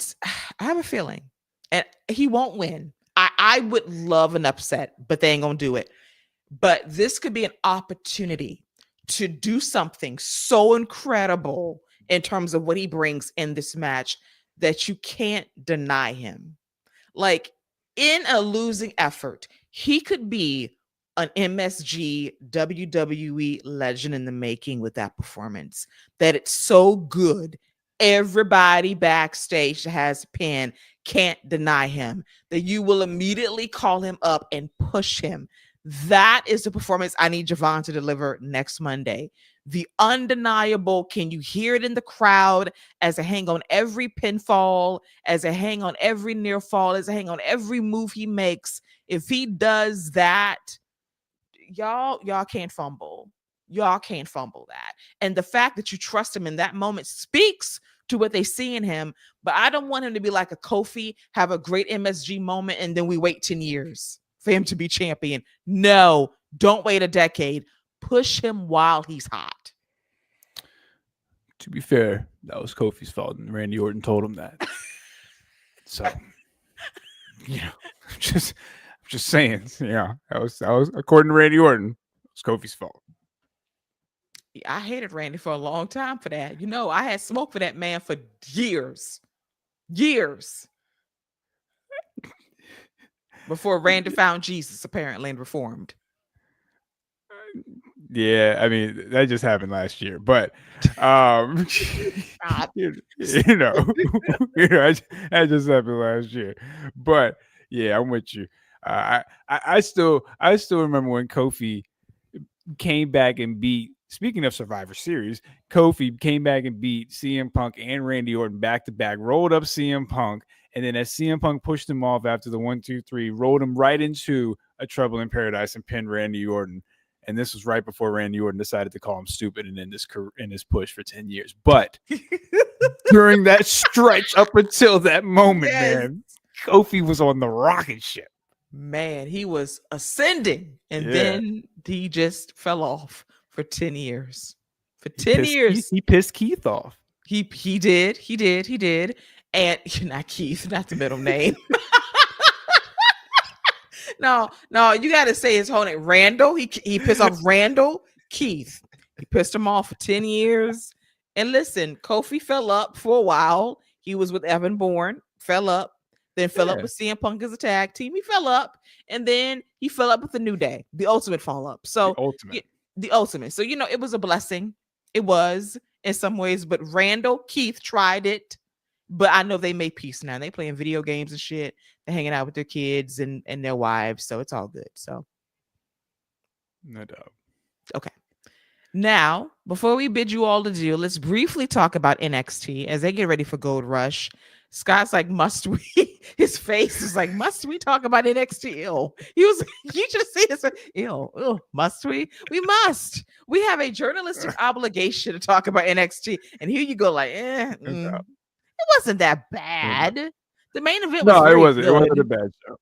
have a feeling, and he won't win. I would love an upset, but they ain't gonna do it. But this could be an opportunity to do something so incredible in terms of what he brings in this match that you can't deny him. Like in a losing effort, he could be an MSG WWE legend in the making with that performance. That it's so good. Everybody backstage that has a pin can't deny him. That you will immediately call him up and push him. That is the performance I need Javon to deliver next Monday. The undeniable, can you hear it in the crowd as I hang on every pinfall, as I hang on every near fall, as I hang on every move he makes. If he does that, y'all can't fumble. Y'all can't fumble that. And the fact that you trust him in that moment speaks to what they see in him. But I don't want him to be like a Kofi, have a great MSG moment, and then we wait 10 years for him to be champion. No, don't wait a decade. Push him while he's hot. To be fair, that was Kofi's fault, and Randy Orton told him that. So, you know, just saying, that was according to Randy Orton, it was Kofi's fault. I hated Randy for a long time for that. You know, I had smoke for that man for years. Before Randy found Jesus, apparently, and reformed. Yeah, I mean, that just happened last year. But, that just happened last year. But, yeah, I'm with you. I still remember when Kofi came back and beat, speaking of Survivor Series, Kofi came back and beat CM Punk and Randy Orton back to back, rolled up CM Punk, and then as CM Punk pushed him off after the 1, 2, 3, rolled him right into a Trouble in Paradise and pinned Randy Orton. And this was right before Randy Orton decided to call him stupid and end this push for 10 years. But during that stretch up until that moment, man, Kofi was on the rocket ship. Man, he was ascending, and then he just fell off for 10 years. For 10 years. He pissed Keith off. He did. And not Keith, not the middle name. No, you got to say his whole name. Randall. He pissed off Randall Keith. He pissed him off for 10 years. And listen, Kofi fell up for a while. He was with Evan Bourne, fell up, then fell up Yeah. with CM Punk as a tag team. He fell up, and then he fell up with the New Day, the ultimate fall up. The So ultimate. the ultimate. So it was a blessing. It was in some ways, but Randall Keith tried it. But I know they made peace now. They playing video games and shit. They're hanging out with their kids and their wives, so it's all good. So No doubt. okay. Now, before we bid you all adieu, let's briefly talk about NXT as they get ready for Gold Rush. Scott's like, must we? His face is like, must we talk about NXT? Ill. He was, you should see this. Ill. Must we? We must. We have a journalistic obligation to talk about NXT. And here you go, like, it wasn't that bad. The main event was No, it very wasn't. It wasn't a good. bad show.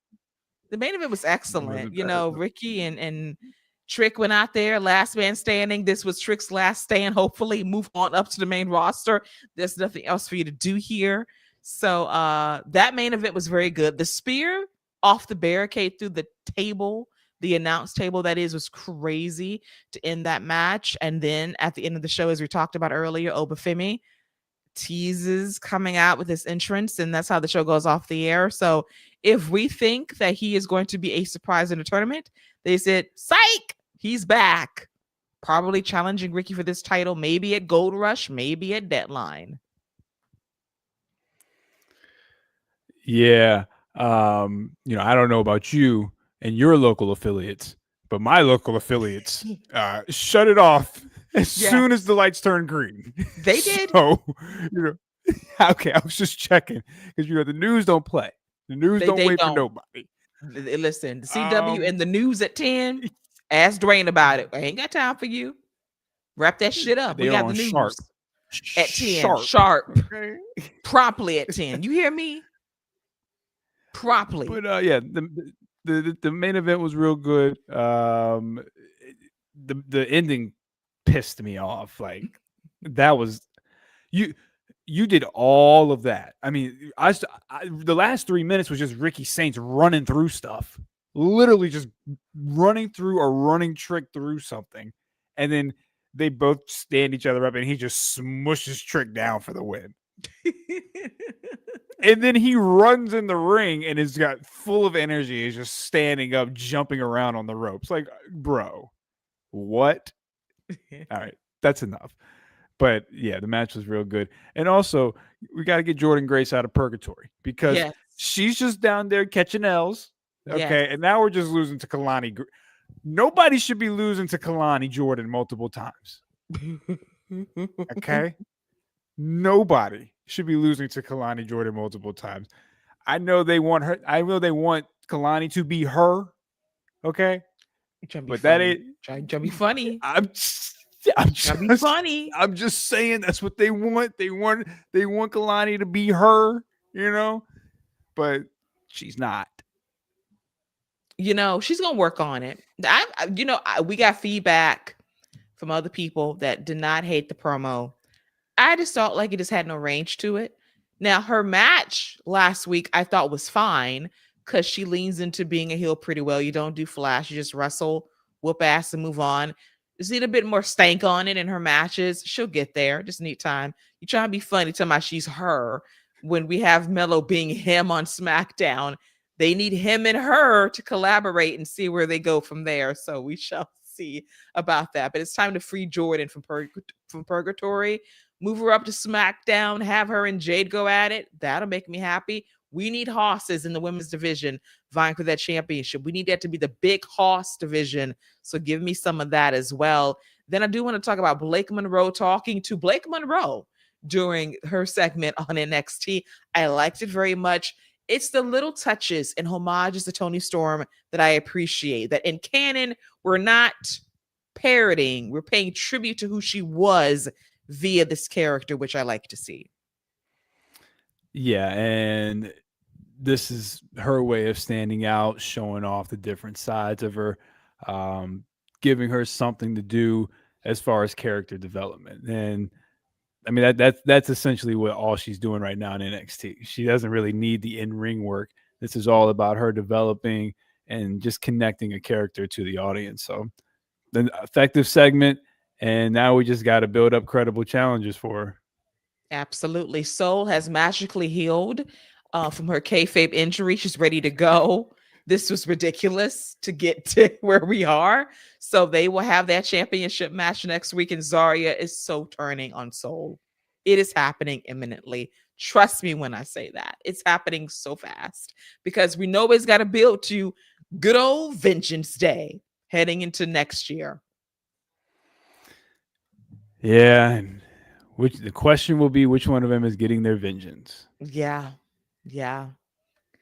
The main event was It excellent. wasn't bad. Ricky and Trick went out there, last man standing. This was Trick's last stand. Hopefully, move on up to the main roster. There's nothing else for you to do here. So that main event was very good. The spear off the barricade through the table, the announce table that is, was crazy to end that match. And then at the end of the show, as we talked about earlier, Obafemi teases coming out with his entrance, and that's how the show goes off the air. So if we think that he is going to be a surprise in the tournament, they said, psych, he's back. Probably challenging Ricky for this title, maybe at Gold Rush, maybe at Deadline. Yeah. I don't know about you and your local affiliates, but my local affiliates shut it off as soon as the lights turned green. They did. So, okay, I was just checking because the news don't play. The news don't wait for nobody. Listen, the CW and the news at 10. Ask Dwayne about it. I ain't got time for you. Wrap that shit up. We got the news sharp. at 10. Sharp. Okay. Promptly at 10. You hear me? Promptly. But the main event was real good. The ending pissed me off. Like that was you did all of that. I mean, the last 3 minutes was just Ricky Saints running through stuff, literally just running through a running trick through something, and then they both stand each other up, and he just smushes Trick down for the win. And then he runs in the ring and is got full of energy. He's just standing up, jumping around on the ropes. Like, bro, what? All right, that's enough. But yeah, the match was real good. And also, we got to get Jordynne Grace out of purgatory because she's just down there catching L's. Okay. Yes. And now we're just losing to Kalani. Nobody should be losing to Kalani Jordan multiple times. Okay. Nobody should be losing to Kalani Jordan multiple times. I know they want her. I know they want Kalani to be her. Okay. But that ain't trying to be funny. I'm just funny. I'm just saying that's what they want. They want Kalani to be her, but she's not. She's gonna work on it. We got feedback from other people that did not hate the promo. I just felt like it just had no range to it. Now, her match last week I thought was fine because she leans into being a heel pretty well. You don't do flash, you just wrestle, whoop ass, and move on. Just need a bit more stank on it in her matches. She'll get there. Just need time. You try to be funny, tell me she's her. When we have Mello being him on SmackDown, they need him and her to collaborate and see where they go from there. So we shall see about that. But it's time to free Jordynne from purgatory. Move her up to SmackDown, have her and Jade go at it. That'll make me happy. We need hosses in the women's division vying for that championship. We need that to be the big hoss division. So give me some of that as well. Then I do want to talk about Blake Monroe talking to Blake Monroe during her segment on NXT. I liked it very much. It's the little touches and homages to Toni Storm that I appreciate. That in canon, we're not parroting. We're paying tribute to who she was via this character, which I like to see. Yeah, and this is her way of standing out, showing off the different sides of her, giving her something to do as far as character development. And I mean, that's essentially what all she's doing right now in NXT. She doesn't really need the in-ring work. This is all about her developing and just connecting a character to the audience. So the effective segment, and now we just got to build up credible challenges for her. Absolutely. Soul has magically healed from her kayfabe injury. She's ready to go. This was ridiculous to get to where we are. So they will have that championship match next week, and Zarya is so turning on Soul. It is happening imminently. Trust me when I say that. It's happening so fast because we know it's got to build to good old Vengeance Day heading into next year. Yeah, and which the question will be which one of them is getting their vengeance. Yeah. Yeah.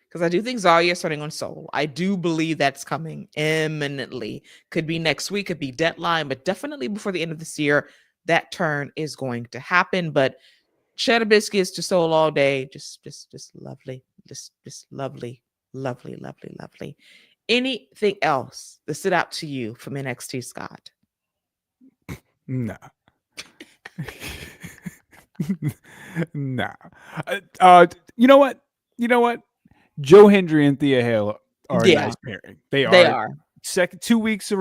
Because I do think Zarya is starting on Soul. I do believe that's coming imminently. Could be next week, could be deadline, but definitely before the end of this year, that turn is going to happen. But cheddar biscuits to Soul all day, just lovely, just lovely, lovely, lovely, lovely. Anything else that stood out to you from NXT, Scott? Nah. Nah. You know what? You know what? Joe Hendry and Thea Hale are a Yeah, nice pairing. They they are. are. Second 2 weeks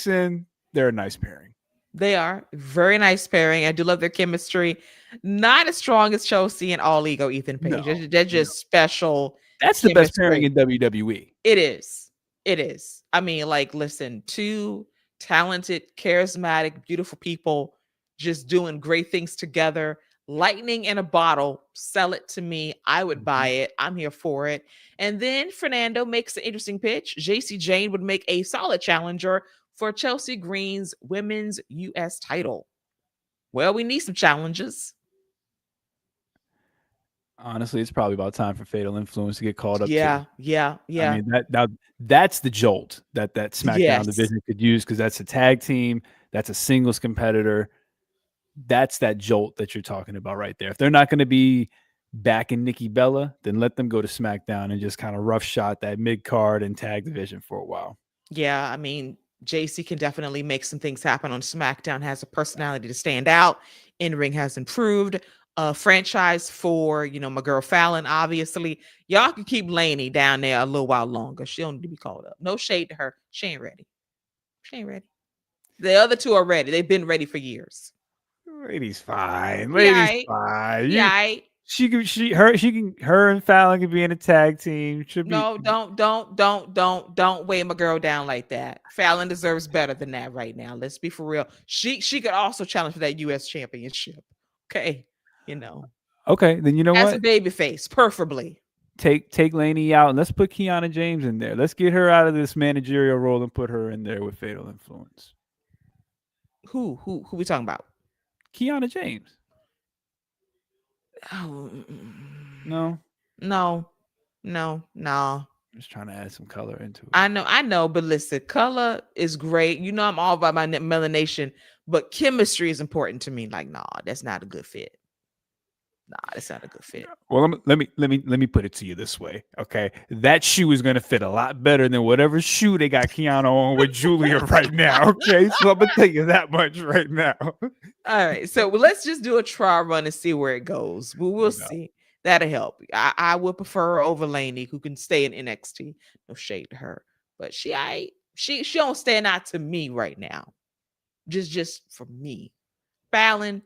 in, they're a nice pairing. They are very nice pairing. I do love their chemistry. Not as strong as Chelsea and All Ego Ethan No, Page. They're no. just special That's the best pairing chemistry. in WWE. It is. It is. I mean, like, listen, two talented, charismatic, beautiful people just doing great things together. Lightning in a bottle. Sell it to me. I would buy Mhm. it. I'm here for it. And then Fernando makes an interesting pitch. JC Jane would make a solid challenger for Chelsea Green's women's US title. Well, we need some challenges. Honestly, it's probably about time for Fatal Influence to get called up too. Yeah, yeah, I yeah. mean that's the jolt that SmackDown Yes. division could use because that's a tag team, that's a singles competitor. That's that jolt that you're talking about right there. If they're not going to be back in Nikki Bella, then let them go to SmackDown and just kind of rough shot that mid card and tag division for a while. Yeah, I mean, JC can definitely make some things happen on SmackDown, has a personality to stand out. In ring has improved. Franchise for, my girl Fallon, obviously. Y'all can keep Lainey down there a little while longer. She don't need to be called up. No shade to her. She ain't ready. She ain't ready. The other two are ready. They've been ready for years. Lady's fine. Lady's Yeah, fine. yeah. Her and Fallon can be in a tag team. Should be No, don't weigh my girl down like that. Fallon deserves better than that right now. Let's be for real. She could also challenge for that US championship. Okay. okay. Then you know As a what? baby face, preferably. Take Lainey out and let's put Kiana James in there. Let's get her out of this managerial role and put her in there with Fatal Influence. Who we talking about? Kiana James. Oh, No, no. just trying to add some color into it. I know, but listen, color is great. I'm all about my melanation, but chemistry is important to me. Like, nah, that's not a good fit. Nah, that's not a good fit. Well, let me put it to you this way, okay? That shoe is gonna fit a lot better than whatever shoe they got Kiana on with Julia right now, okay? So I'm gonna tell you that much right now. All right, so let's just do a trial run and see where it goes. We'll No. see. That'll help. I would prefer her over Lainey, who can stay in NXT. No shade to her, but she don't stand out to me right now. Just for me, Fallon,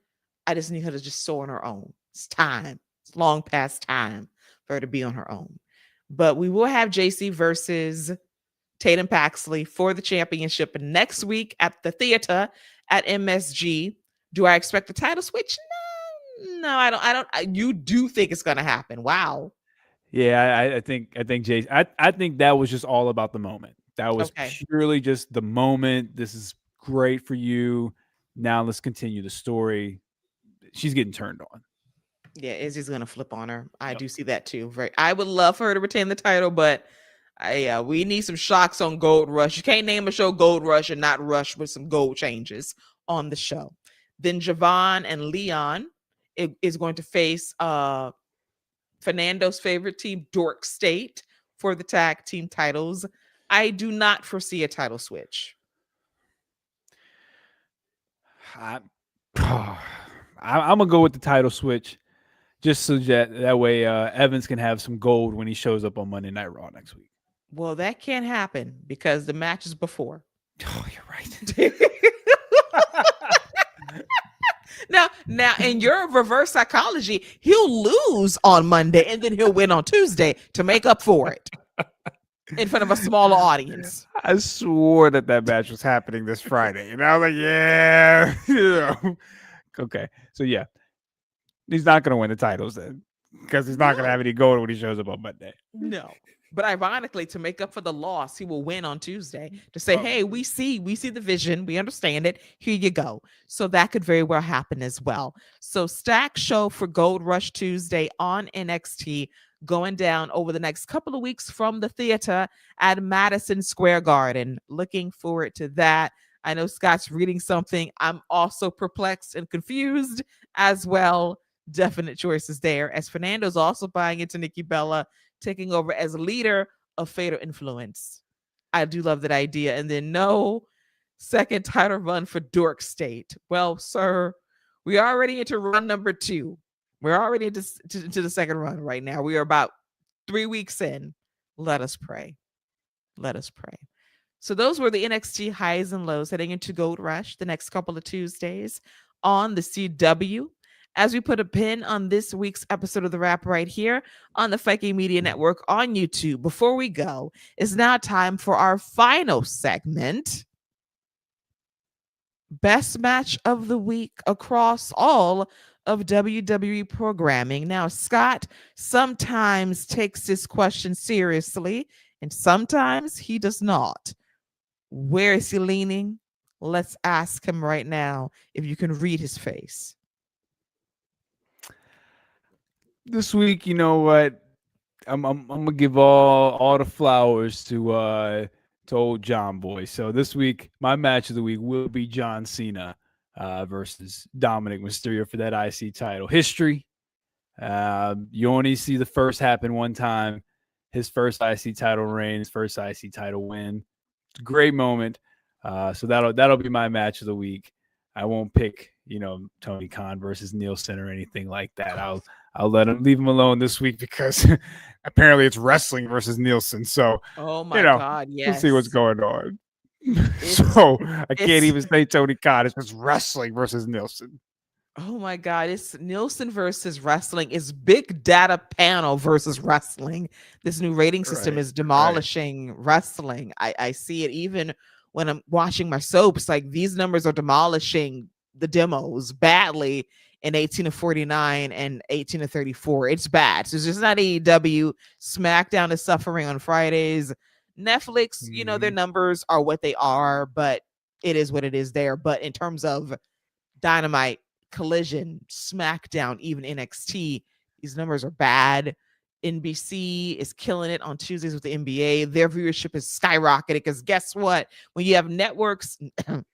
I just need her to just soar on her own. It's time. It's long past time for her to be on her own. But we will have JC versus Tatum Paxley for the championship next week at the theater at MSG. Do I expect a title switch? No, I don't. You do think it's gonna happen? Wow. Yeah, I think Jason. I think that was just all about the moment. That was Okay. purely just the moment. This is great for you. Now let's continue the story. She's getting turned on. Yeah, Izzy's gonna flip on her. I Yep. do see that too. I would love for her to retain the title, but we need some shocks on Gold Rush. You can't name a show Gold Rush and not rush with some gold changes on the show. Then Javon and Leon is going to face Fernando's favorite team, Dork State, for the tag team titles. I do not foresee a title switch. I, I'm gonna go with the title switch, just so that way Evans can have some gold when he shows up on Monday Night Raw next week. Well, that can't happen because the match is before. Oh, you're right. Now, in your reverse psychology, he'll lose on Monday and then he'll win on Tuesday to make up for it in front of a smaller audience. I swore that match was happening this Friday, and I was like, yeah, okay. So yeah, he's not gonna win the titles then, because he's not gonna have any gold when he shows up on Monday. No. But ironically, to make up for the loss, he will win on Tuesday to say, hey, we see the vision. We understand it. Here you go. So that could very well happen as well. So stack show for Gold Rush Tuesday on NXT going down over the next couple of weeks from the theater at Madison Square Garden. Looking forward to that. I know Scott's reading something. I'm also perplexed and confused as well. Definite choices there, as Fernando's also buying into Nikki Bella taking over as leader of Fatal Influence. I do love that idea. And then no second title run for Dork State. Well, sir, we are already into run number 2. We're already into the second run right now. We are about 3 weeks in. Let us pray. Let us pray. So those were the NXT highs and lows heading into Gold Rush the next couple of Tuesdays on the CW. As we put a pin on this week's episode of The Wrap right here on the Viking Media Network on YouTube, before we go, it's now time for our final segment. Best match of the week across all of WWE programming. Now, Scott sometimes takes this question seriously, and sometimes he does not. Where is he leaning? Let's ask him right now if you can read his face. This week, you know what? I'm gonna give all the flowers to old John Boy. So this week, my match of the week will be John Cena versus Dominik Mysterio for that IC title. History. You only see the first happen one time. His first IC title reign, his first IC title win. It's a great moment. So that'll be my match of the week. I won't pick, Tony Khan versus Nielsen or anything like that. I'll leave him alone this week because apparently it's wrestling versus Nielsen. So, oh my God, yes. We'll see what's going on. So I can't even say Tony Khan. It's just wrestling versus Nielsen. Oh my God, it's Nielsen versus wrestling. It's big data panel versus wrestling. This new rating system is demolishing wrestling. I see it even when I'm watching my soaps. Like, these numbers are demolishing the demos badly in 18 to 49 and 18 to 34. It's bad. So it's just not AEW. SmackDown is suffering on Fridays. Netflix, their numbers are what they are, but it is what it is there. But in terms of Dynamite, Collision, SmackDown, even NXT, these numbers are bad. NBC is killing it on Tuesdays with the NBA. Their viewership is skyrocketing because guess what? When you have networks,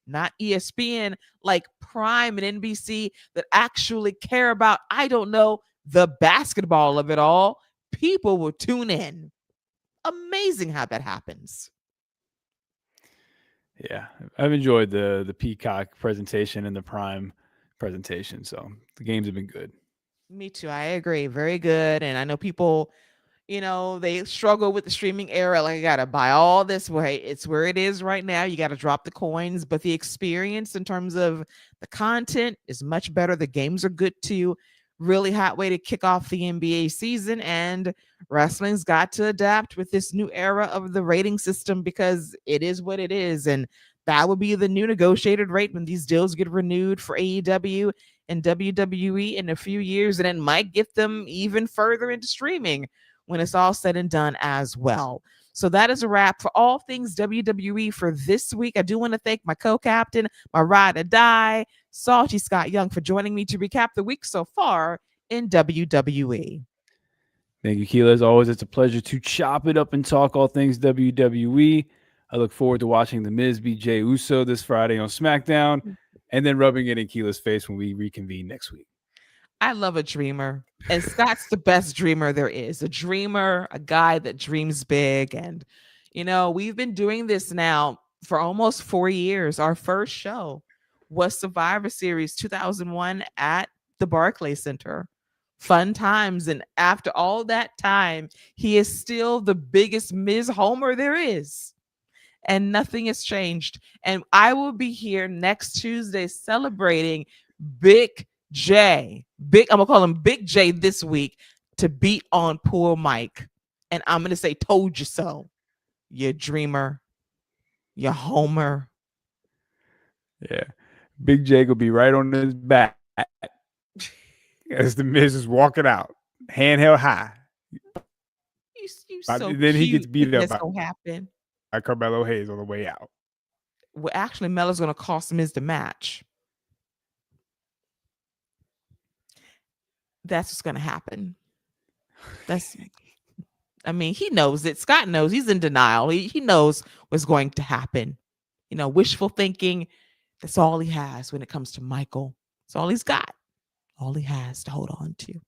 not ESPN, like Prime and NBC, that actually care about, I don't know, the basketball of it all, people will tune in. Amazing how that happens. Yeah, I've enjoyed the Peacock presentation and the Prime presentation. So the games have been good. Me too. I agree. Very good. And I know people, they struggle with the streaming era. Like, I got to buy all this way. It's where it is right now. You got to drop the coins. But the experience in terms of the content is much better. The games are good too. Really hot way to kick off the NBA season. And wrestling's got to adapt with this new era of the rating system because it is what it is. And that would be the new negotiated rate when these deals get renewed for AEW and WWE in a few years, and it might get them even further into streaming when it's all said and done as well. So that is a wrap for all things WWE for this week. I do want to thank my co-captain, my ride or die, Salty Scott Young, for joining me to recap the week so far in WWE. Thank you, Keila. As always, it's a pleasure to chop it up and talk all things WWE. I look forward to watching The Miz beat Jey Uso this Friday on SmackDown, and then rubbing it in Keila's face when we reconvene next week. I love a dreamer, and Scott's the best dreamer there is. A dreamer, a guy that dreams big. And, we've been doing this now for almost 4 years. Our first show was Survivor Series 2001 at the Barclays Center. Fun times. And after all that time, he is still the biggest Ms. Homer there is. And nothing has changed. And I will be here next Tuesday celebrating Big J. I'm gonna call him Big J this week to beat on poor Mike. And I'm gonna say, told you so. You dreamer. You Homer. Yeah. Big Jake will be right on his back as the Miz is walking out, hand held high. You so Then he gets cute. beat up That's gonna happen. by Carmelo Hayes on the way out. Well, actually, Melo's gonna cost Miz the match. That's what's gonna happen. I mean, he knows it. Scott knows. He's in denial. He knows what's going to happen. Wishful thinking. That's all he has when it comes to Michael. It's all he's got. All he has to hold on to.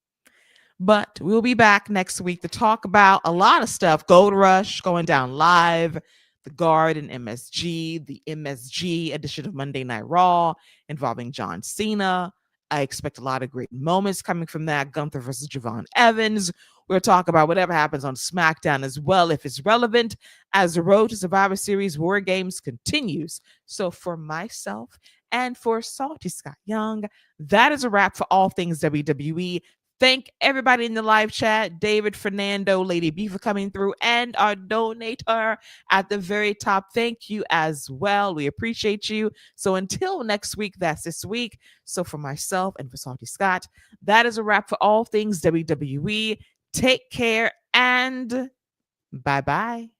But we'll be back next week to talk about a lot of stuff. Gold Rush going down live, The Guard and MSG, the MSG edition of Monday Night Raw involving John Cena. I expect a lot of great moments coming from that. Gunther versus Javon Evans. We'll talk about whatever happens on SmackDown as well, if it's relevant, as the road to Survivor Series War Games continues. So for myself and for Salty Scott Young, that is a wrap for all things WWE. Thank everybody in the live chat, David, Fernando, Lady B for coming through, and our donator at the very top. Thank you as well. We appreciate you. So until next week, that's this week. So for myself and for Salty Scott, that is a wrap for all things WWE. Take care and bye-bye.